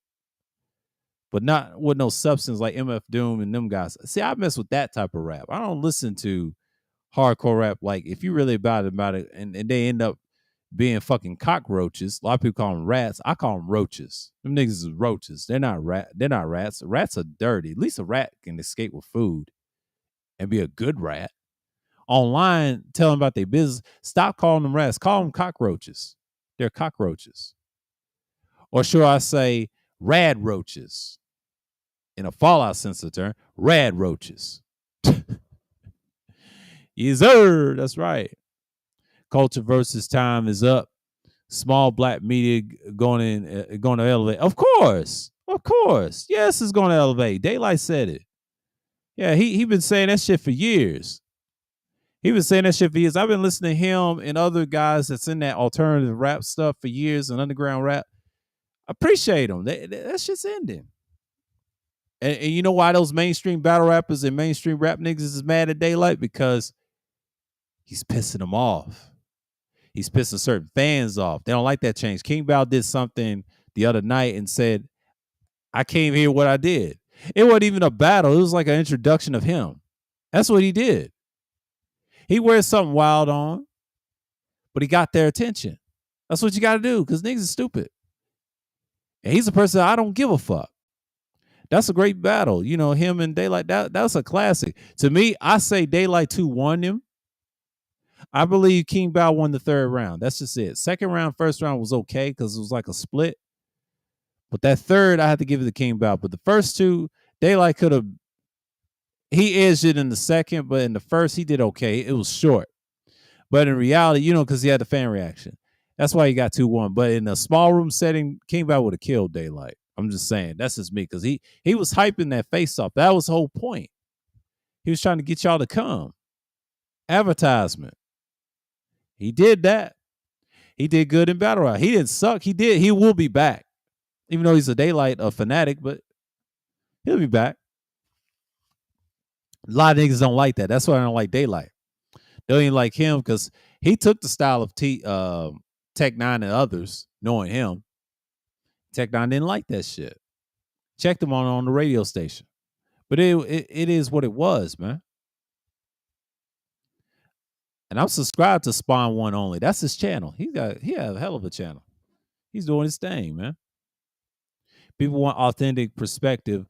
But not with no substance like MF Doom and them guys. See, I mess with that type of rap. I don't listen to hardcore rap. Like, if you really about it, and they end up being fucking cockroaches. A lot of people call them rats. I call them roaches. Them niggas is roaches. They're not rats. Rats are dirty. At least a rat can escape with food and be a good rat. Online, tell them about their business. Stop calling them rats. Call them cockroaches. They're cockroaches. Or should I say rad roaches? In a Fallout sense of the term, rad roaches. Yes, sir. That's right. Culture versus time is up. Small black media going to elevate. Of course. Yes, it's going to elevate. Daylight said it. Yeah, he been saying that shit for years. I've been listening to him and other guys that's in that alternative rap stuff for years and underground rap. I appreciate them. That shit's ending. And you know why those mainstream battle rappers and mainstream rap niggas is mad at Daylight? Because he's pissing them off. He's pissing certain fans off. They don't like that change. King Bao did something the other night and said, I came here what I did. It wasn't even a battle. It was like an introduction of him. That's what he did. He wears something wild on, but he got their attention. That's what you got to do, because niggas is stupid. And he's a person I don't give a fuck. That's a great battle. You know, him and Daylight, that's a classic. To me, I say Daylight 2 won him. I believe King Bao won the 3rd round. That's just it. 2nd round, 1st round was okay because it was like a split. But that 3rd, I had to give it to King Bao. But the first 2, Daylight could have, he edged it in the 2nd, but in the 1st, he did okay. It was short. But in reality, because he had the fan reaction. That's why he got 2-1. But in a small room setting, King Bao would have killed Daylight. I'm just saying. That's just me. Because he was hyping that face off. That was the whole point. He was trying to get y'all to come. Advertisement. He did that. He did good in battle rap. He didn't suck. He will be back. Even though he's a Daylight fanatic, but he'll be back. A lot of niggas don't like that. That's why I don't like Daylight. They don't even like him because he took the style of Tech Nine and others, knowing him. Tech Nine didn't like that shit. Checked him on the radio station. But it is what it was, man. And I'm subscribed to Spawn One Only. That's his channel. He has a hell of a channel. He's doing his thing, man. People want authentic perspective,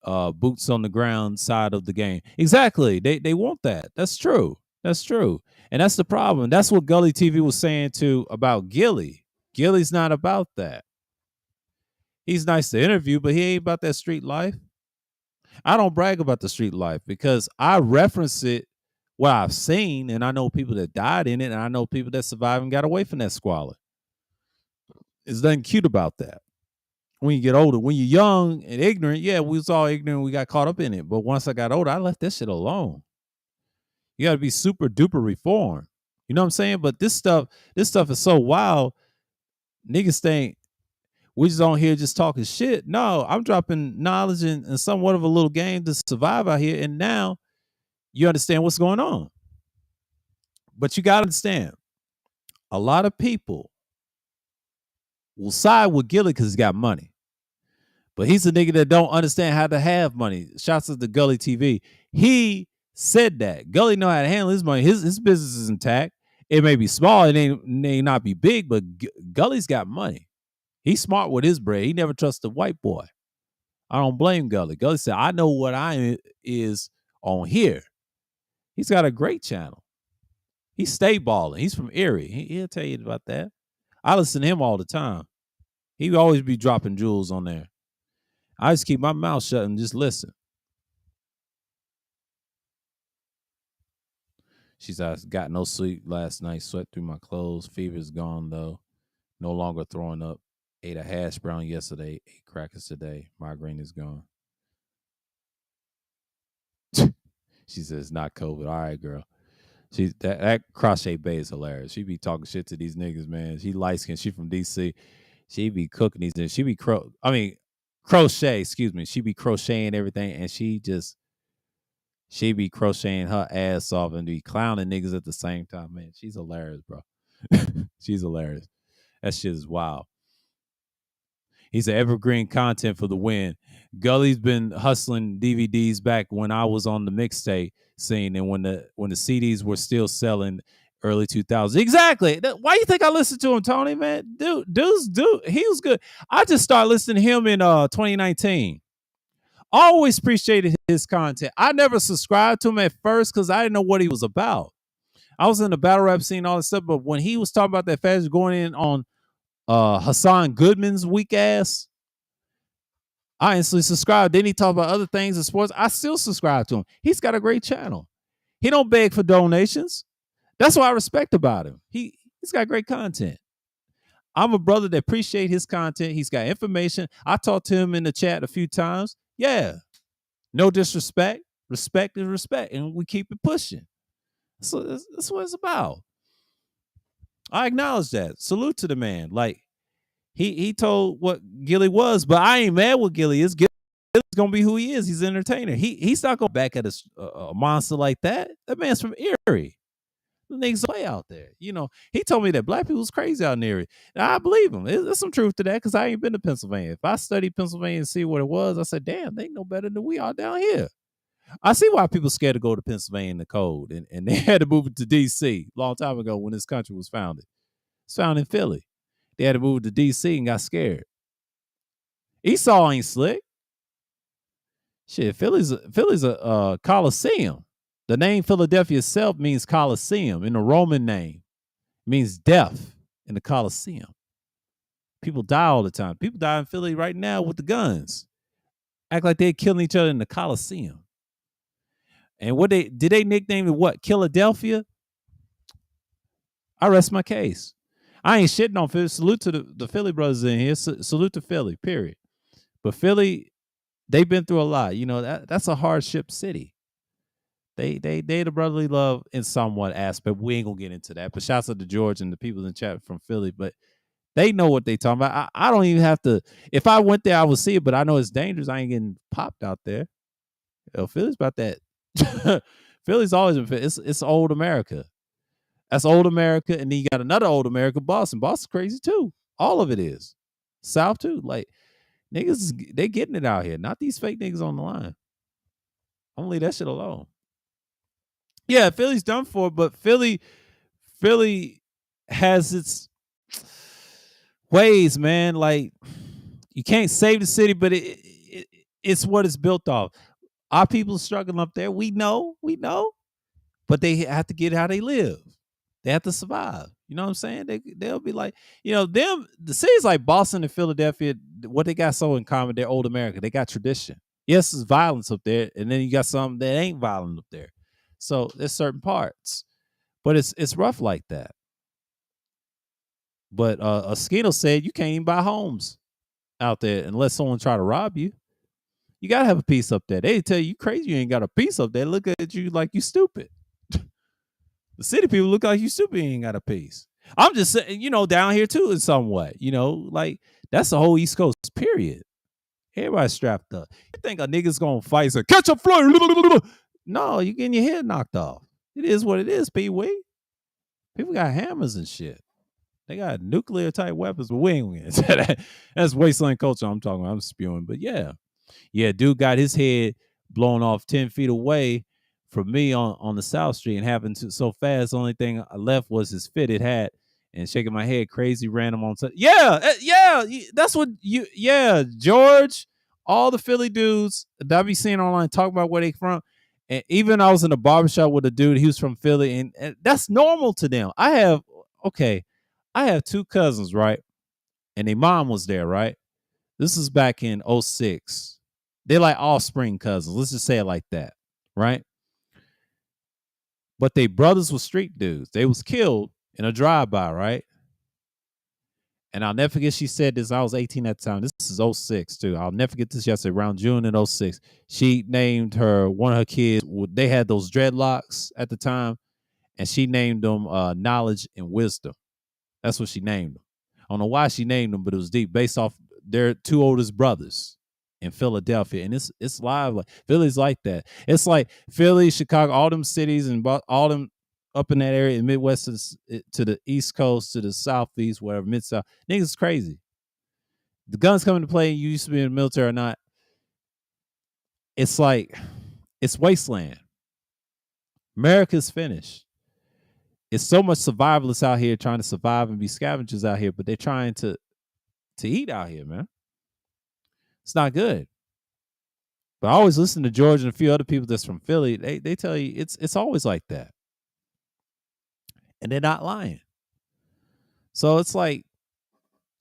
boots on the ground side of the game. Exactly. They want that. That's true. And that's the problem. That's what Gully TV was saying too about Gilly. Gilly's not about that. He's nice to interview, but he ain't about that street life. I don't brag about the street life because I reference it, what I've seen, and I know people that died in it, and I know people that survived and got away from that squalor. There's nothing cute about that. When you get older, when you're young and ignorant, yeah, we was all ignorant. We got caught up in it. But once I got older, I left that shit alone. You got to be super duper reformed. You know what I'm saying? But this stuff is so wild. Niggas think we just on here just talking shit. No, I'm dropping knowledge and somewhat of a little game to survive out here. And now you understand what's going on. But you got to understand, a lot of people will side with Gilly because he's got money. But he's a nigga that don't understand how to have money. Shouts to the Gully TV. He said that. Gully know how to handle his money. His business is intact. It may be small. It may not be big, but Gully's got money. He's smart with his bread. He never trusts a white boy. I don't blame Gully. Gully said, I know what I is on here. He's got a great channel. He stay balling. He's from Erie. He'll tell you about that. I listen to him all the time. He would always be dropping jewels on there. I just keep my mouth shut and just listen. She said, I got no sleep last night, sweat through my clothes. Fever's gone, though. No longer throwing up. Ate a hash brown yesterday. Ate crackers today. Migraine is gone. She says, not COVID. All right, girl. That Crochet Bay is hilarious. She be talking shit to these niggas, man. She light skinned. She from DC. She be cooking these things. She be crochet, excuse me. She be crocheting everything, and she be crocheting her ass off and be clowning niggas at the same time. Man, she's hilarious, bro. She's hilarious. That shit is wild. He's an evergreen content for the win. Gully's been hustling DVDs back when I was on the mixtape scene and when the CDs were still selling early 2000s. Exactly. Why you think I listened to him, Tony, man? Dude, he was good. I just started listening to him in 2019. Always appreciated his content. I never subscribed to him at first because I didn't know what he was about. I was in the battle rap scene, all this stuff, but when he was talking about that fast going in on Hassan Goodman's weak ass, I instantly subscribed. Then he talked about other things in sports. I still subscribe to him. He's got a great channel. He don't beg for donations. That's what I respect about him. He's got great content. I'm a brother that appreciate his content. He's got information. I talked to him in the chat a few times. Yeah. No disrespect. Respect is respect. And we keep it pushing. So that's what it's about. I acknowledge that. Salute to the man. Like, he told what Gilly was, but I ain't mad with Gilly is. Gilly's gonna be who he is. He's an entertainer. He's not going back at a monster like that. That man's from Erie. The niggas play out there. You know, he told me that black people's crazy out in Erie. Now, I believe him. There's some truth to that because I ain't been to Pennsylvania. If I studied Pennsylvania and see what it was, I said, damn, they know better than we are down here. I see why people scared to go to Pennsylvania in the cold, and they had to move it to D.C. a long time ago when this country was founded. It's founded in Philly. They had to move to D.C. and got scared. Esau ain't slick. Shit, Philly's a Coliseum. The name Philadelphia itself means Coliseum. In the Roman name, it means death in the Coliseum. People die all the time. People die in Philly right now with the guns. Act like they're killing each other in the Coliseum. And what did they nickname it? What? Philadelphia? I rest my case. I ain't shitting on Philly. Salute to the Philly brothers in here. Salute to Philly, period. But Philly, they've been through a lot. You know, that's a hardship city. They the brotherly love in somewhat aspect. We ain't gonna get into that. But shouts out to George and the people in the chat from Philly. But they know what they talking about. I don't even have to. If I went there, I would see it. But I know it's dangerous. I ain't getting popped out there. Philly's about that. Philly's always been. It's old America. That's old America, and then you got another old America, Boston. Boston's crazy too. All of it is. South too. Like niggas, they getting it out here. Not these fake niggas on the line. I'm gonna leave that shit alone. Yeah, Philly's done for, but Philly has its ways, man. Like you can't save the city, but it's what it's built off. Our people struggling up there. We know, but they have to get how they live. They have to survive. You know what I'm saying? They'll be like, you know, the cities like Boston and Philadelphia, what they got so in common, they're old America. They got tradition. Yes, there's violence up there, and then you got some that ain't violent up there. So there's certain parts. But it's rough like that. But Askino said you can't even buy homes out there unless someone try to rob you. You gotta have a piece up there. They tell you crazy you ain't got a piece up there. Look at you like you stupid. The city people look like you stupid. You ain't got a piece. I'm just saying, down here too in some way. Like that's the whole East Coast. Period. Everybody's strapped up. You think a nigga's gonna fight? Say, catch a flight. No, you getting your head knocked off. It is what it is, Pee-wee. People got hammers and shit. They got nuclear type weapons, but we ain't gonna get into that. That's wasteland culture I'm talking about. I'm spewing. But yeah, dude got his head blown off 10 feet away from me on the South Street and happened to so fast. The only thing I left was his fitted hat and shaking my head crazy random on. That's what George, all the Philly dudes that I be seeing online talk about where they from. And even I was in a barbershop with a dude, he was from Philly, and that's normal to them. I have 2 cousins, right? And their mom was there, right? This is back in 06. They're like offspring cousins. Let's just say it like that, right? But they brothers were street dudes. They was killed in a drive-by, right? And I'll never forget she said this. I was 18 at the time. This is 06 too. I'll never forget this yesterday, around June in 06. She named one of her kids. They had those dreadlocks at the time, and she named them Knowledge and Wisdom. That's what she named them. I don't know why she named them, but it was deep, based off their 2 oldest brothers in Philadelphia. And it's live. Like Philly's like that. It's like Philly, Chicago, all them cities and all them up in that area, in Midwest to the East Coast, to the Southeast, whatever, Mid-South. Niggas is crazy. The guns come into play, you used to be in the military or not. It's like, it's wasteland. America's finished. It's so much survivalists out here trying to survive and be scavengers out here, but they're trying to eat out here, man. It's not good. But I always listen to George and a few other people that's from Philly. They tell you it's always like that. And they're not lying. So it's like,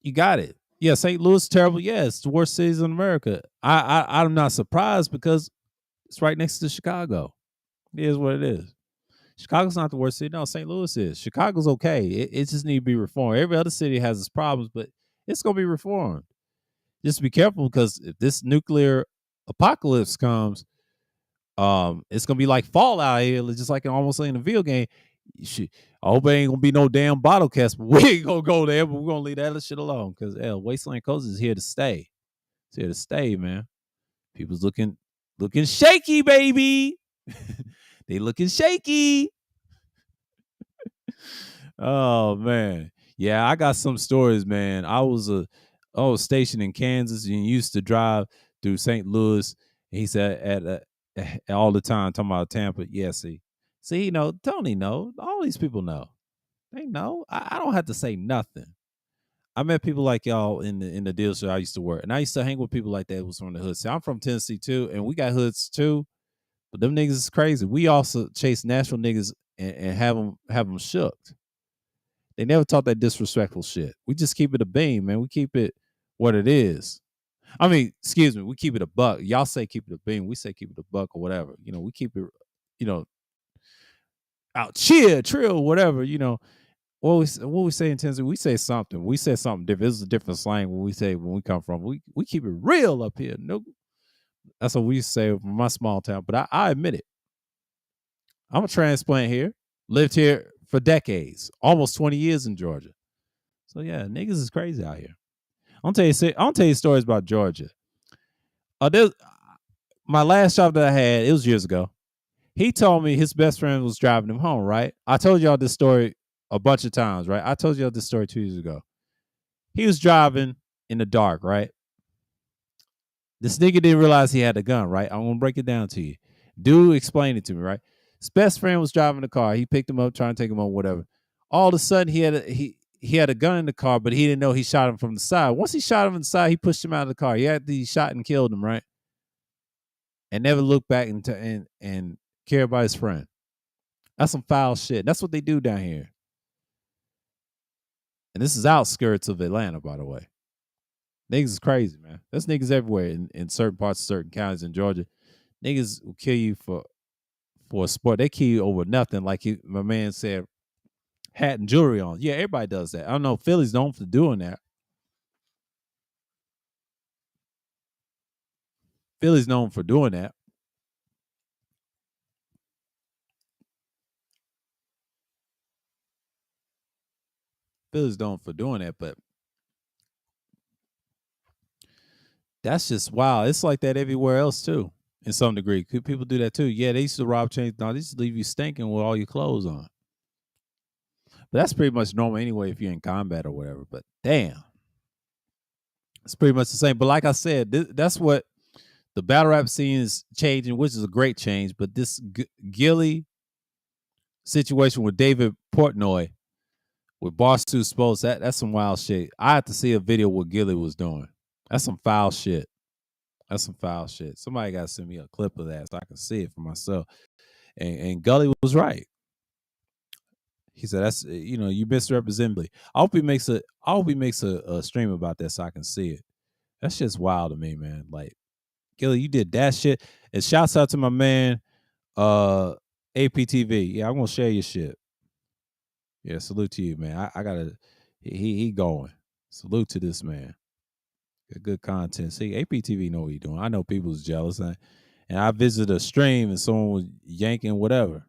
you got it. Yeah, St. Louis is terrible. Yeah, it's the worst cities in America. I'm not surprised because it's right next to Chicago. It is what it is. Chicago's not the worst city. No, St. Louis is. Chicago's okay. It just need to be reformed. Every other city has its problems, but it's going to be reformed. Just be careful, because if this nuclear apocalypse comes, it's going to be like Fallout here, just like almost in a video game. I hope it ain't going to be no damn bottle cast, but we ain't going to go there, but we're going to leave that shit alone, because Wasteland Coast is here to stay. It's here to stay, man. People's looking shaky, baby. They looking shaky. Oh man, yeah, I got some stories, man. I was stationed in Kansas and used to drive through St. Louis. He said at all the time talking about Tampa. Yeah, see, Tony know. All these people know. They know. I don't have to say nothing. I met people like y'all in the dealership I used to work, and I used to hang with people like that who was from the hood. See, I'm from Tennessee too, and we got hoods too. But them niggas is crazy. We also chase Nashville niggas and have them shook. They never taught that disrespectful shit. We just keep it a beam, man. We keep it what it is. I mean, excuse me, we keep it a buck. Y'all say keep it a beam. We say keep it a buck or whatever. We keep it, out cheer, trill, whatever. What we say in Tennessee, we say something. We say something different. This is a different slang when we come from. We keep it real up here. No. That's what we say from my small town, but I admit it. I'm a transplant here. Lived here for decades, almost 20 years in Georgia. So yeah, niggas is crazy out here. I'll tell you stories about Georgia. My last job that I had, it was years ago. He told me his best friend was driving him home, right? I told y'all this story a bunch of times, right? I told y'all this story 2 years ago. He was driving in the dark, right? This nigga didn't realize he had a gun, right? I'm gonna break it down to you. Dude explained it to me, right? His best friend was driving the car. He picked him up, trying to take him home, whatever. All of a sudden, he had a gun in the car, but he didn't know he shot him from the side. Once he shot him in the side, he pushed him out of the car. He shot and killed him, right? And never looked back and care about his friend. That's some foul shit. That's what they do down here. And this is outskirts of Atlanta, by the way. Niggas is crazy, man. There's niggas everywhere in certain parts of certain counties in Georgia. Niggas will kill you for a sport. They kill you over nothing. Like my man said, hat and jewelry on. Yeah, everybody does that. I don't know. Philly's known for doing that. Philly's known for doing that. Philly's known for doing that, but that's just wow. It's like that everywhere else too, in some degree. People do that too. Yeah, they used to rob chains. No, they used to leave you stinking with all your clothes on. But that's pretty much normal anyway if you're in combat or whatever. But damn, it's pretty much the same. But like I said, that's what the battle rap scene is changing, which is a great change. But this Gilly situation with David Portnoy with Barstool Sports, that's some wild shit. I have to see a video what Gilly was doing. That's some foul shit. That's some foul shit. Somebody got to send me a clip of that so I can see it for myself. And Gully was right. He said, "That's you misrepresent me." I hope he makes a stream about that so I can see it. That's just wild to me, man. Like, Gilly, you did that shit. And shouts out to my man, APTV. Yeah, I'm gonna share your shit. Yeah, salute to you, man. I gotta he going. Salute to this man. Good content. See, APTV know what he doing. I know people's jealous, and I visited a stream and someone was yanking whatever.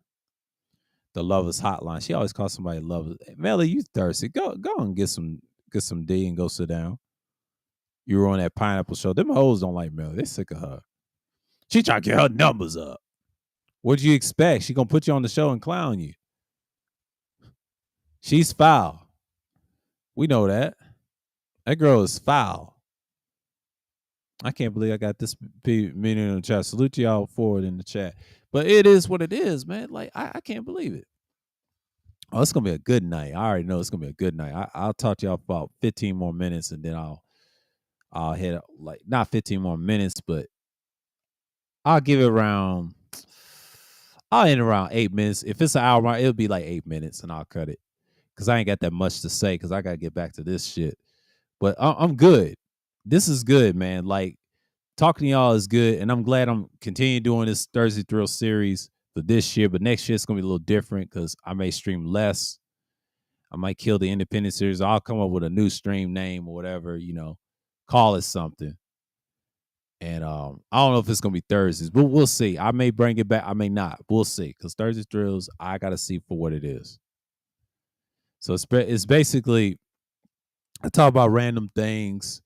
The lovers hotline. She always calls somebody lovers. Hey, Melly, you thirsty? Go and get some D and go sit down. You were on that pineapple show. Them hoes don't like Melly. They sick of her. She trying to get her numbers up. What'd you expect? She gonna put you on the show and clown you. She's foul. We know that. That girl is foul. I can't believe I got this meeting in the chat. Salute to y'all for it in the chat. But it is what it is, man. Like, I can't believe it. Oh, it's gonna be a good night. I already know it's gonna be a good night. I'll talk to y'all about 15 more minutes, and then I'll hit like not 15 more minutes, but I'll give it around. I'll end around 8 minutes. If it's an hour, it'll be like 8 minutes, and I'll cut it because I ain't got that much to say because I gotta get back to this shit. But I'm good. This is good, man. Like, talking to y'all is good, and I'm glad I'm continuing doing this Thursday Thrill series for this year. But next year it's gonna be a little different because I may stream less. I might kill the independent series. I'll come up with a new stream name or whatever, call it something. And I don't know if it's gonna be Thursdays, but we'll see. I may bring it back. I may not. We'll see. Because Thursday Thrills, I gotta see for what it is. So it's basically I talk about random things,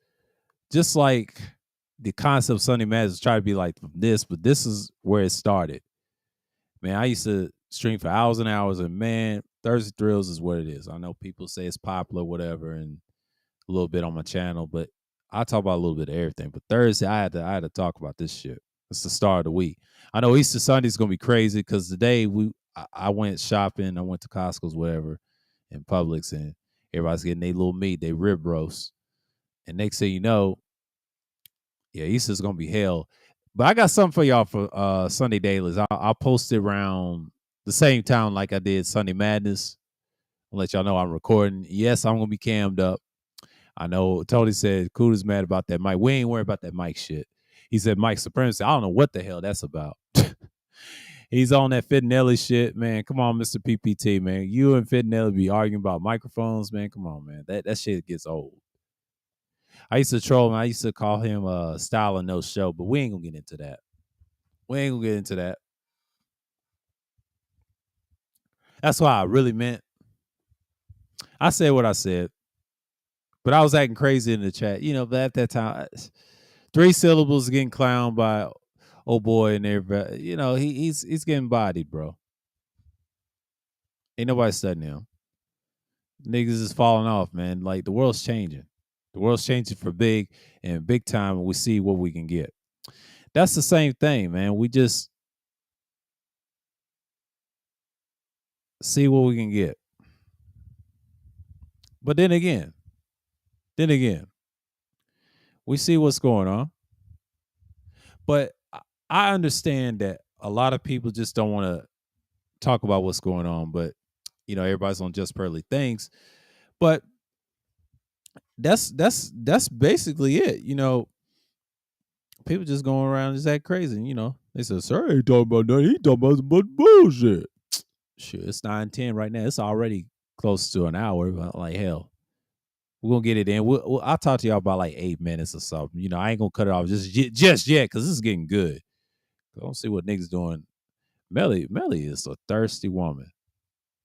just like the concept of Sunday Madness try to be like this, but this is where it started. Man, I used to stream for hours and hours, and man, Thursday Thrills is what it is. I know people say it's popular, whatever, and a little bit on my channel, but I talk about a little bit of everything. But Thursday, I had to talk about this shit. It's the start of the week. I know Easter Sunday is gonna be crazy because today I went shopping. I went to Costco's, whatever, in Publix, and everybody's getting their little meat, they rib roast. And next thing you know, yeah, Easter's gonna be hell. But I got something for y'all for Sunday Dailies. I'll post it around the same time like I did Sunday Madness. I'll let y'all know I'm recording. Yes, I'm gonna be cammed up. I know Tony said Cooter's mad about that mic. We ain't worried about that mic shit. He said Mike Supremacy. I don't know what the hell that's about. He's on that Fitnelli shit, man. Come on, Mr. PPT, man. You and Fitnelli be arguing about microphones, man. Come on, man. That shit gets old. I used to troll him. I used to call him Style of No Show, but we ain't gonna get into that. We ain't gonna get into that. That's what I really meant. I said what I said, but I was acting crazy in the chat, but at that time, 3 syllables getting clowned by old boy and everybody. He's getting bodied, bro. Ain't nobody studying him. Niggas is falling off, man. Like, the world's changing. The world's changing for big and big time, and we see what we can get. That's the same thing, man. We just see what we can get. But then again, we see what's going on. But I understand that a lot of people just don't want to talk about what's going on, but everybody's on Just Pearly Things. But that's basically it. People just going around just act crazy. They say, "Sir, ain't talking about nothing. He talking about some bullshit." Shit, it's 9:10 right now. It's already close to an hour. But like hell, we're gonna get it in. I'll talk to y'all about like 8 minutes or something. I ain't gonna cut it off just yet because this is getting good. I don't see what niggas doing. Melly is a thirsty woman.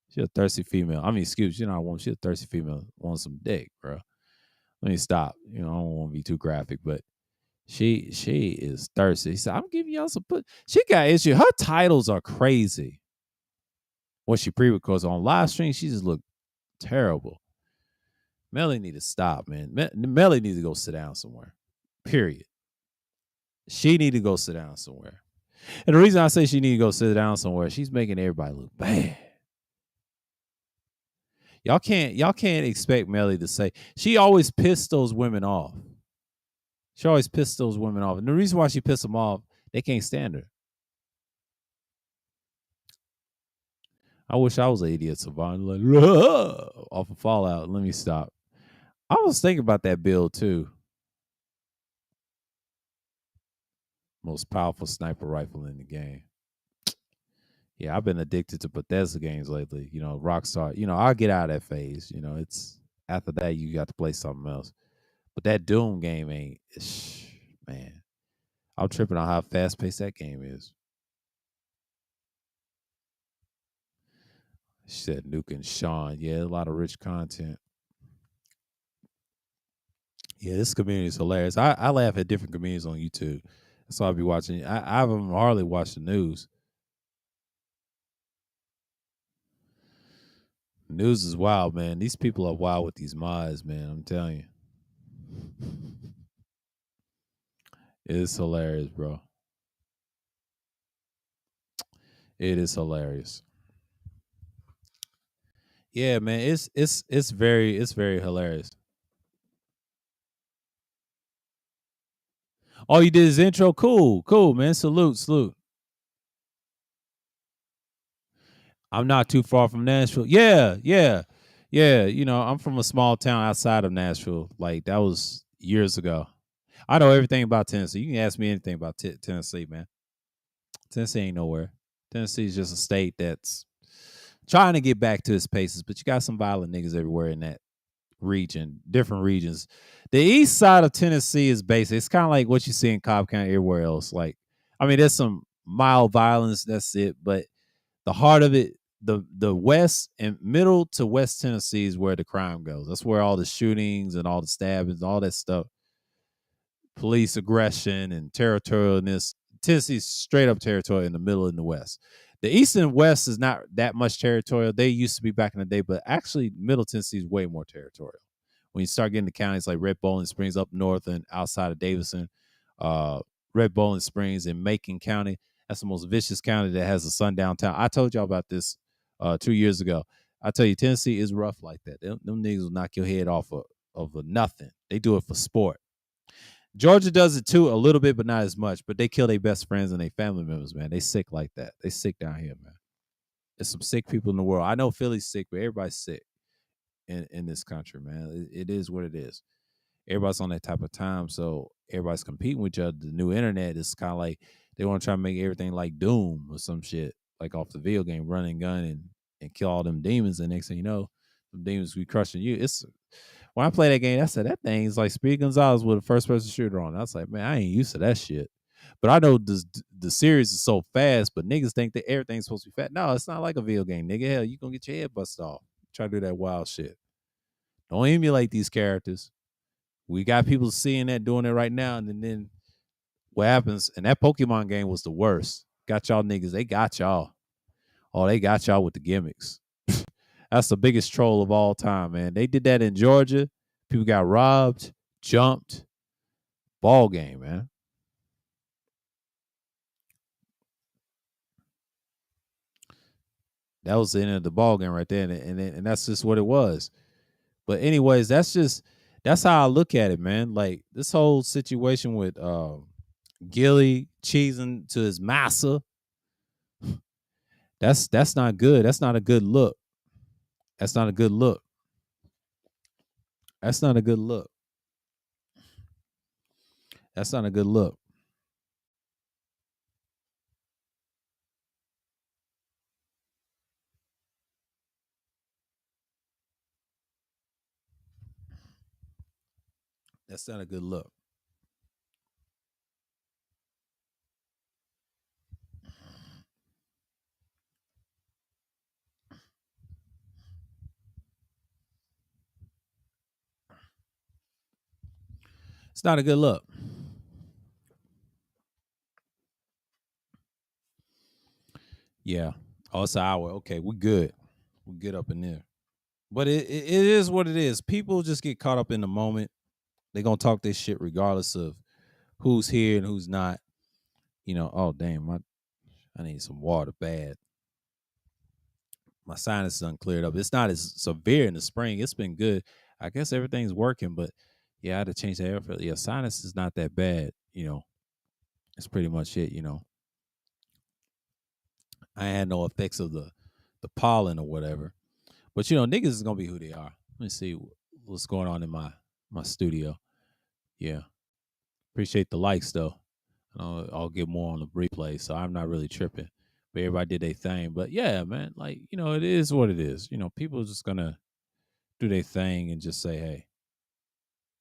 She a thirsty female. I mean, excuse you know, I want she a thirsty female. Want some dick, bro. Let me stop. I don't want to be too graphic, but she is thirsty. He said, I'm giving y'all some put. She got issue. Her titles are crazy. What she pre-records on live stream, she just looked terrible. Melly need to stop, man. Melly needs to go sit down somewhere. Period. She need to go sit down somewhere. And the reason I say she need to go sit down somewhere, she's making everybody look bad. Y'all can't expect Melly to say she always pissed those women off. She always pissed those women off. And the reason why she pissed them off, they can't stand her. I wish I was an idiot savant. Like, off of Fallout. Let me stop. I was thinking about that build too. Most powerful sniper rifle in the game. Yeah, I've been addicted to Bethesda games lately. Rockstar. I'll get out of that phase. It's after that you got to play something else. But that Doom game ain't, man. I'm tripping on how fast paced that game is. She said Nuke and Sean. Yeah, a lot of rich content. Yeah, this community is hilarious. I laugh at different communities on YouTube. That's why I'll be watching. I haven't hardly watched the news. News is wild, man. These people are wild with these mods, man. I'm telling you. It's hilarious, bro. It is hilarious. Yeah, man. It's very hilarious. Oh, you did his intro? Cool, man. Salute. I'm not too far from Nashville. Yeah. I'm from a small town outside of Nashville. Like that was years ago. I know everything about Tennessee. You can ask me anything about Tennessee, man. Tennessee ain't nowhere. Tennessee is just a state that's trying to get back to its paces, but you got some violent niggas everywhere in that region, different regions. The east side of Tennessee is basic. It's kind of like what you see in Cobb County everywhere else. Like, I mean, there's some mild violence, that's it, but the heart of it, the west and middle to west Tennessee is where the crime goes. That's where all the shootings and all the stabbings, all that stuff, police aggression and territorialness. Tennessee's straight up territorial in the middle and the west. The east and west is not that much territorial. They used to be back in the day, but actually Middle Tennessee is way more territorial. When you start getting to counties like Red Bowling Springs up north and outside of Davison, Red Bowling Springs and Macon County, that's the most vicious county that has a sundown town. I told y'all about this 2 years ago. I tell you, Tennessee is rough like that. Them niggas will knock your head off of nothing. They do it for sport. Georgia does it too, a little bit, but not as much. But they kill their best friends and their family members, man. They sick like that. They sick down here, man. There's some sick people in the world. I know Philly's sick, but everybody's sick in this country, man. It is what it is. Everybody's on that type of time, so everybody's competing with each other. The new internet is kind of like they want to try to make everything like Doom or some shit, like off the video game, running gun and kill all them demons. And next thing you know, them demons be crushing you. It's when I play that game, I said that thing is like Speed Gonzalez with a first person shooter on. I was like, man, I ain't used to that shit. But I know the series is so fast, but niggas think that everything's supposed to be fast. No, it's not like a video game, nigga. Hell, you gonna get your head busted off. Try to do that wild shit. Don't emulate these characters. We got people seeing that, doing it right now, and then what happens? And that Pokemon game was the worst. Got y'all niggas. They got y'all. Oh, they got y'all with the gimmicks. That's the biggest troll of all time, man. They did that in Georgia. People got robbed, jumped. Ball game, man. That was the end of the ball game right there, and that's just what it was. But anyways, that's how I look at it, man. Like this whole situation with Gilly cheesing to his massa. That's not good. That's not a good look. That's not a good look. That's not a good look. That's not a good look. That's not a good look. It's not a good look. Yeah. Oh, it's an hour. Okay, we good. We good up in there. But it is what it is. People just get caught up in the moment. They gonna talk this shit regardless of who's here and who's not. Oh damn, I need some water bad. My sinus is uncleared up. It's not as severe in the spring. It's been good. I guess everything's working, but yeah, I had to change the air filter. Yeah, sinus is not that bad. It's pretty much it. I had no effects of the pollen or whatever. But niggas is gonna be who they are. Let me see what's going on in my studio. Yeah, appreciate the likes though. I'll get more on the replay, so I'm not really tripping. But everybody did their thing. But yeah, man, like it is what it is. People are just gonna do their thing and just say, hey,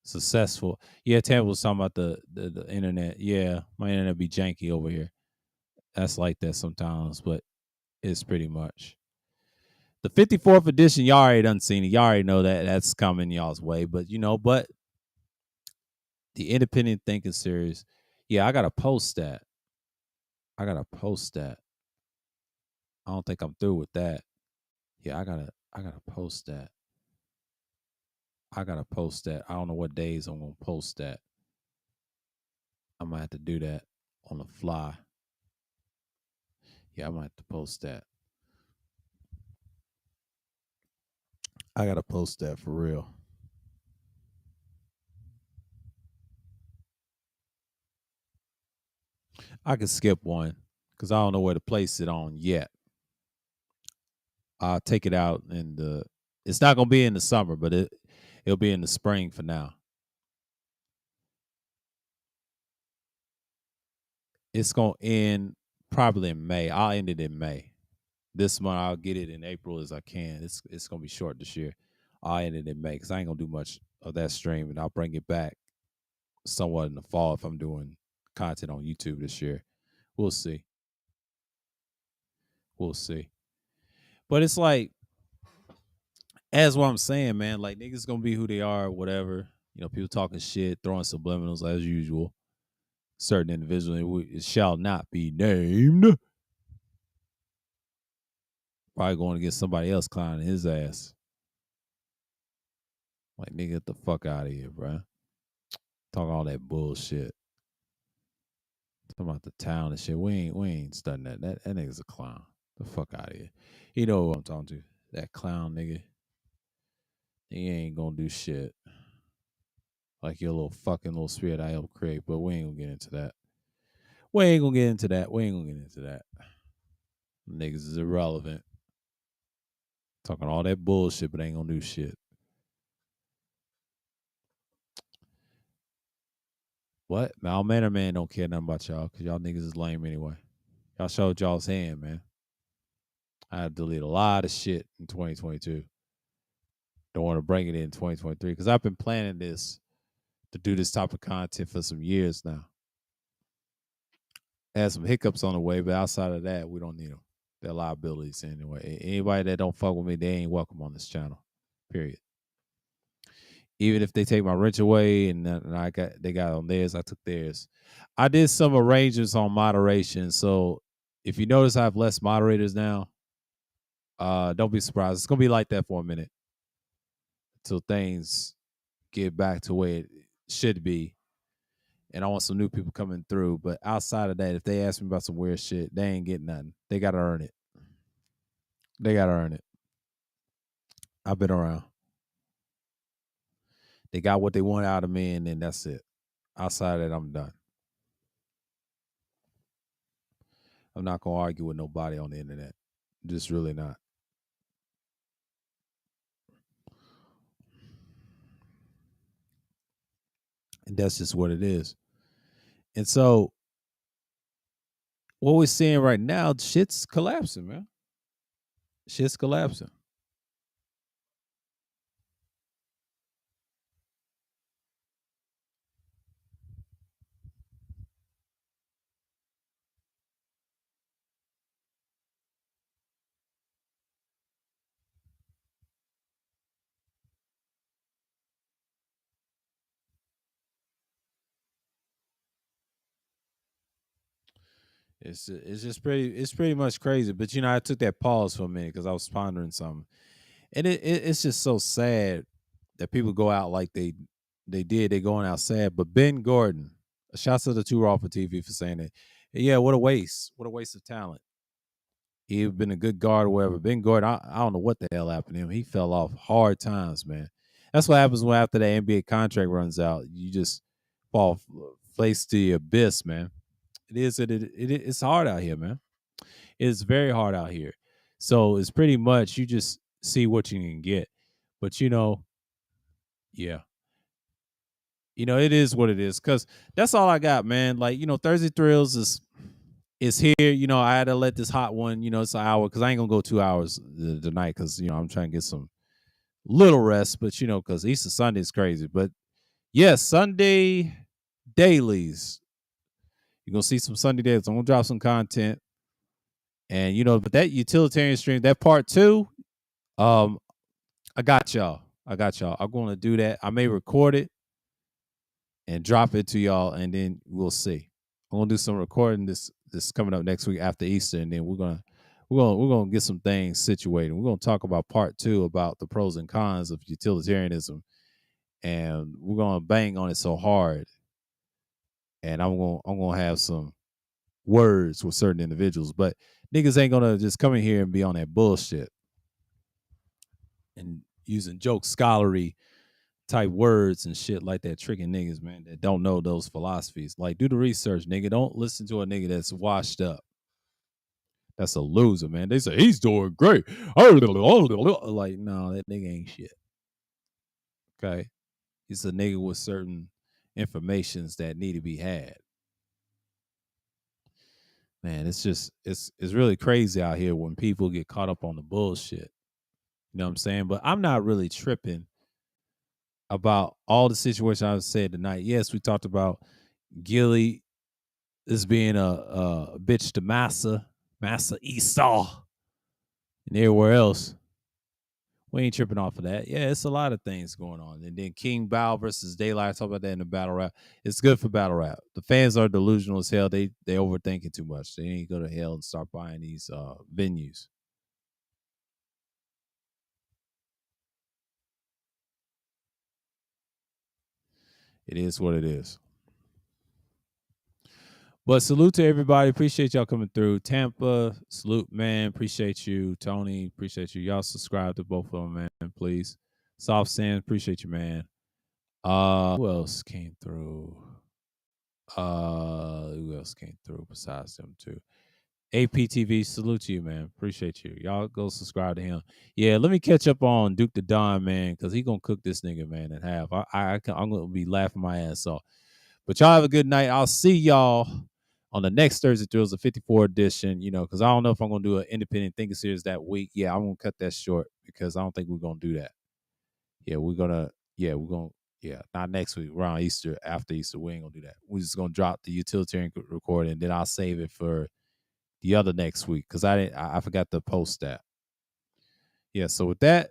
successful. Yeah, Tam was talking about the internet. Yeah, my internet be janky over here. That's like that sometimes, but it's pretty much. The 54th edition, y'all already done seen it. Y'all already know that that's coming y'all's way. But but the independent thinking series, yeah, I gotta post that. I gotta post that. I don't think I'm through with that. Yeah, I gotta post that. I gotta post that. I don't know what days I'm gonna post that. I might have to do that on the fly. Yeah, I might have to post that. I gotta post that for real. I could skip one because I don't know where to place it on yet. I'll take it out and it's not gonna be in the summer, but it'll be in the spring for now. It's gonna end probably in May. I'll end it in May. This month I'll get it in April as I can. It's gonna be short this year. I'll end it in May because I ain't gonna do much of that stream, and I'll bring it back somewhat in the fall if I'm doing content on YouTube this year. We'll see. We'll see. But it's like, as what I'm saying, man, like niggas gonna be who they are, whatever. People talking shit, throwing subliminals as usual. Certain individuals it shall not be named. Probably going to get somebody else clowning his ass. Like, nigga, get the fuck out of here, bro. Talk all that bullshit. Talking about the town and shit. We ain't studying that. That nigga's a clown. The fuck out of here. You know who I'm talking to. That clown nigga. He ain't gonna do shit. Like your little fucking little spirit I helped create, but we ain't gonna get into that. We ain't gonna get into that. We ain't gonna get into that. Niggas is irrelevant. Talking all that bullshit, but ain't gonna do shit. What? Mal Manor Man don't care nothing about y'all because y'all niggas is lame anyway. Y'all showed y'all's hand, man. I had to delete a lot of shit in 2022. Don't want to bring it in 2023 because I've been planning this to do this type of content for some years now. Had some hiccups on the way, but outside of that, we don't need them. They're liabilities anyway. Anybody that don't fuck with me, they ain't welcome on this channel. Period. Even if they take my wrench away and they got on theirs, I took theirs. I did some arrangements on moderation, so if you notice, I have less moderators now. Don't be surprised. It's gonna be like that for a minute until things get back to where it should be. And I want some new people coming through. But outside of that, if they ask me about some weird shit, they ain't getting nothing. They gotta earn it. They gotta earn it. I've been around. They got what they want out of me, and then that's it. Outside of that, I'm done. I'm not gonna argue with nobody on the internet. Just really not. And that's just what it is. And so what we're seeing right now, shit's collapsing, man. Shit's collapsing. It's just pretty much crazy. But I took that pause for a minute because I was pondering something, and it's just so sad that people go out like they did. They going out sad. But Ben Gordon, shouts to the Two Raw for TV for saying it. Yeah, what a waste! What a waste of talent. He'd been a good guard or whatever. Ben Gordon, I don't know what the hell happened to him. He fell off hard times, man. That's what happens when after the NBA contract runs out, you just fall face to the abyss, man. It's hard out here, man. It's very hard out here. So it's pretty much you just see what you can get. But yeah. It is what it is. Cause that's all I got, man. Like, Thursday Thrills is here. I had to let this hot one, it's an hour because I ain't gonna go 2 hours tonight because I'm trying to get some little rest, but because Easter Sunday is crazy. But yeah, Sunday dailies. You're gonna see some Sunday dailies. I'm gonna drop some content. And but that utilitarian stream, that part two, I got y'all. I'm gonna do that. I may record it and drop it to y'all, and then we'll see. I'm gonna do some recording this coming up next week after Easter, and then we're gonna get some things situated. We're gonna talk about part two about the pros and cons of utilitarianism, and we're gonna bang on it so hard. And I'm gonna have some words with certain individuals, but niggas ain't gonna just come in here and be on that bullshit and using joke scholarly type words and shit like that, tricking niggas, man, that don't know those philosophies. Like, do the research, nigga. Don't listen to a nigga that's washed up. That's a loser, man. They say he's doing great. Like, no, that nigga ain't shit. Okay. He's a nigga with certain informations that need to be had. Man, it's really crazy out here when people get caught up on the bullshit. You know what I'm saying? But I'm not really tripping about all the situations I've said tonight. Yes, we talked about Gilly as being a bitch to Massa Esau, and everywhere else. We ain't tripping off of that. Yeah, it's a lot of things going on. And then King Bao versus Daylight. I talk about that in the battle rap. It's good for battle rap. The fans are delusional as hell. They overthinking too much. They need to go to hell and start buying these venues. It is what it is. But salute to everybody. Appreciate y'all coming through. Tampa, salute, man. Appreciate you. Tony, appreciate you. Y'all subscribe to both of them, man, please. Soft Sand, appreciate you, man. Who else came through? Who else came through besides them two? APTV, salute to you, man. Appreciate you. Y'all go subscribe to him. Yeah, let me catch up on Duke the Don, man, because he gonna cook this nigga, man, in half. I'm gonna be laughing my ass off. But y'all have a good night. I'll see y'all on the next Thursday Thrills, the 54 edition, because I don't know if I'm going to do an independent thinking series that week. Yeah, I'm going to cut that short because I don't think we're going to do that. Yeah, not next week, around Easter, after Easter, we ain't going to do that. We're just going to drop the utilitarian recording, and then I'll save it for the other next week because I forgot to post that. Yeah, so with that,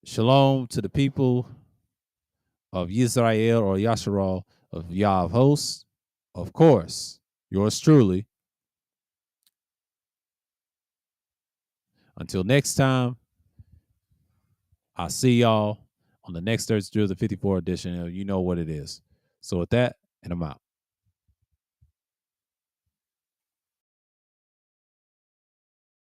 shalom to the people of Yisrael or Yasharal of Yav hosts. Of course, yours truly. Until next time, I'll see y'all on the next Thursday, the 54 edition. You know what it is. So with that, and I'm out.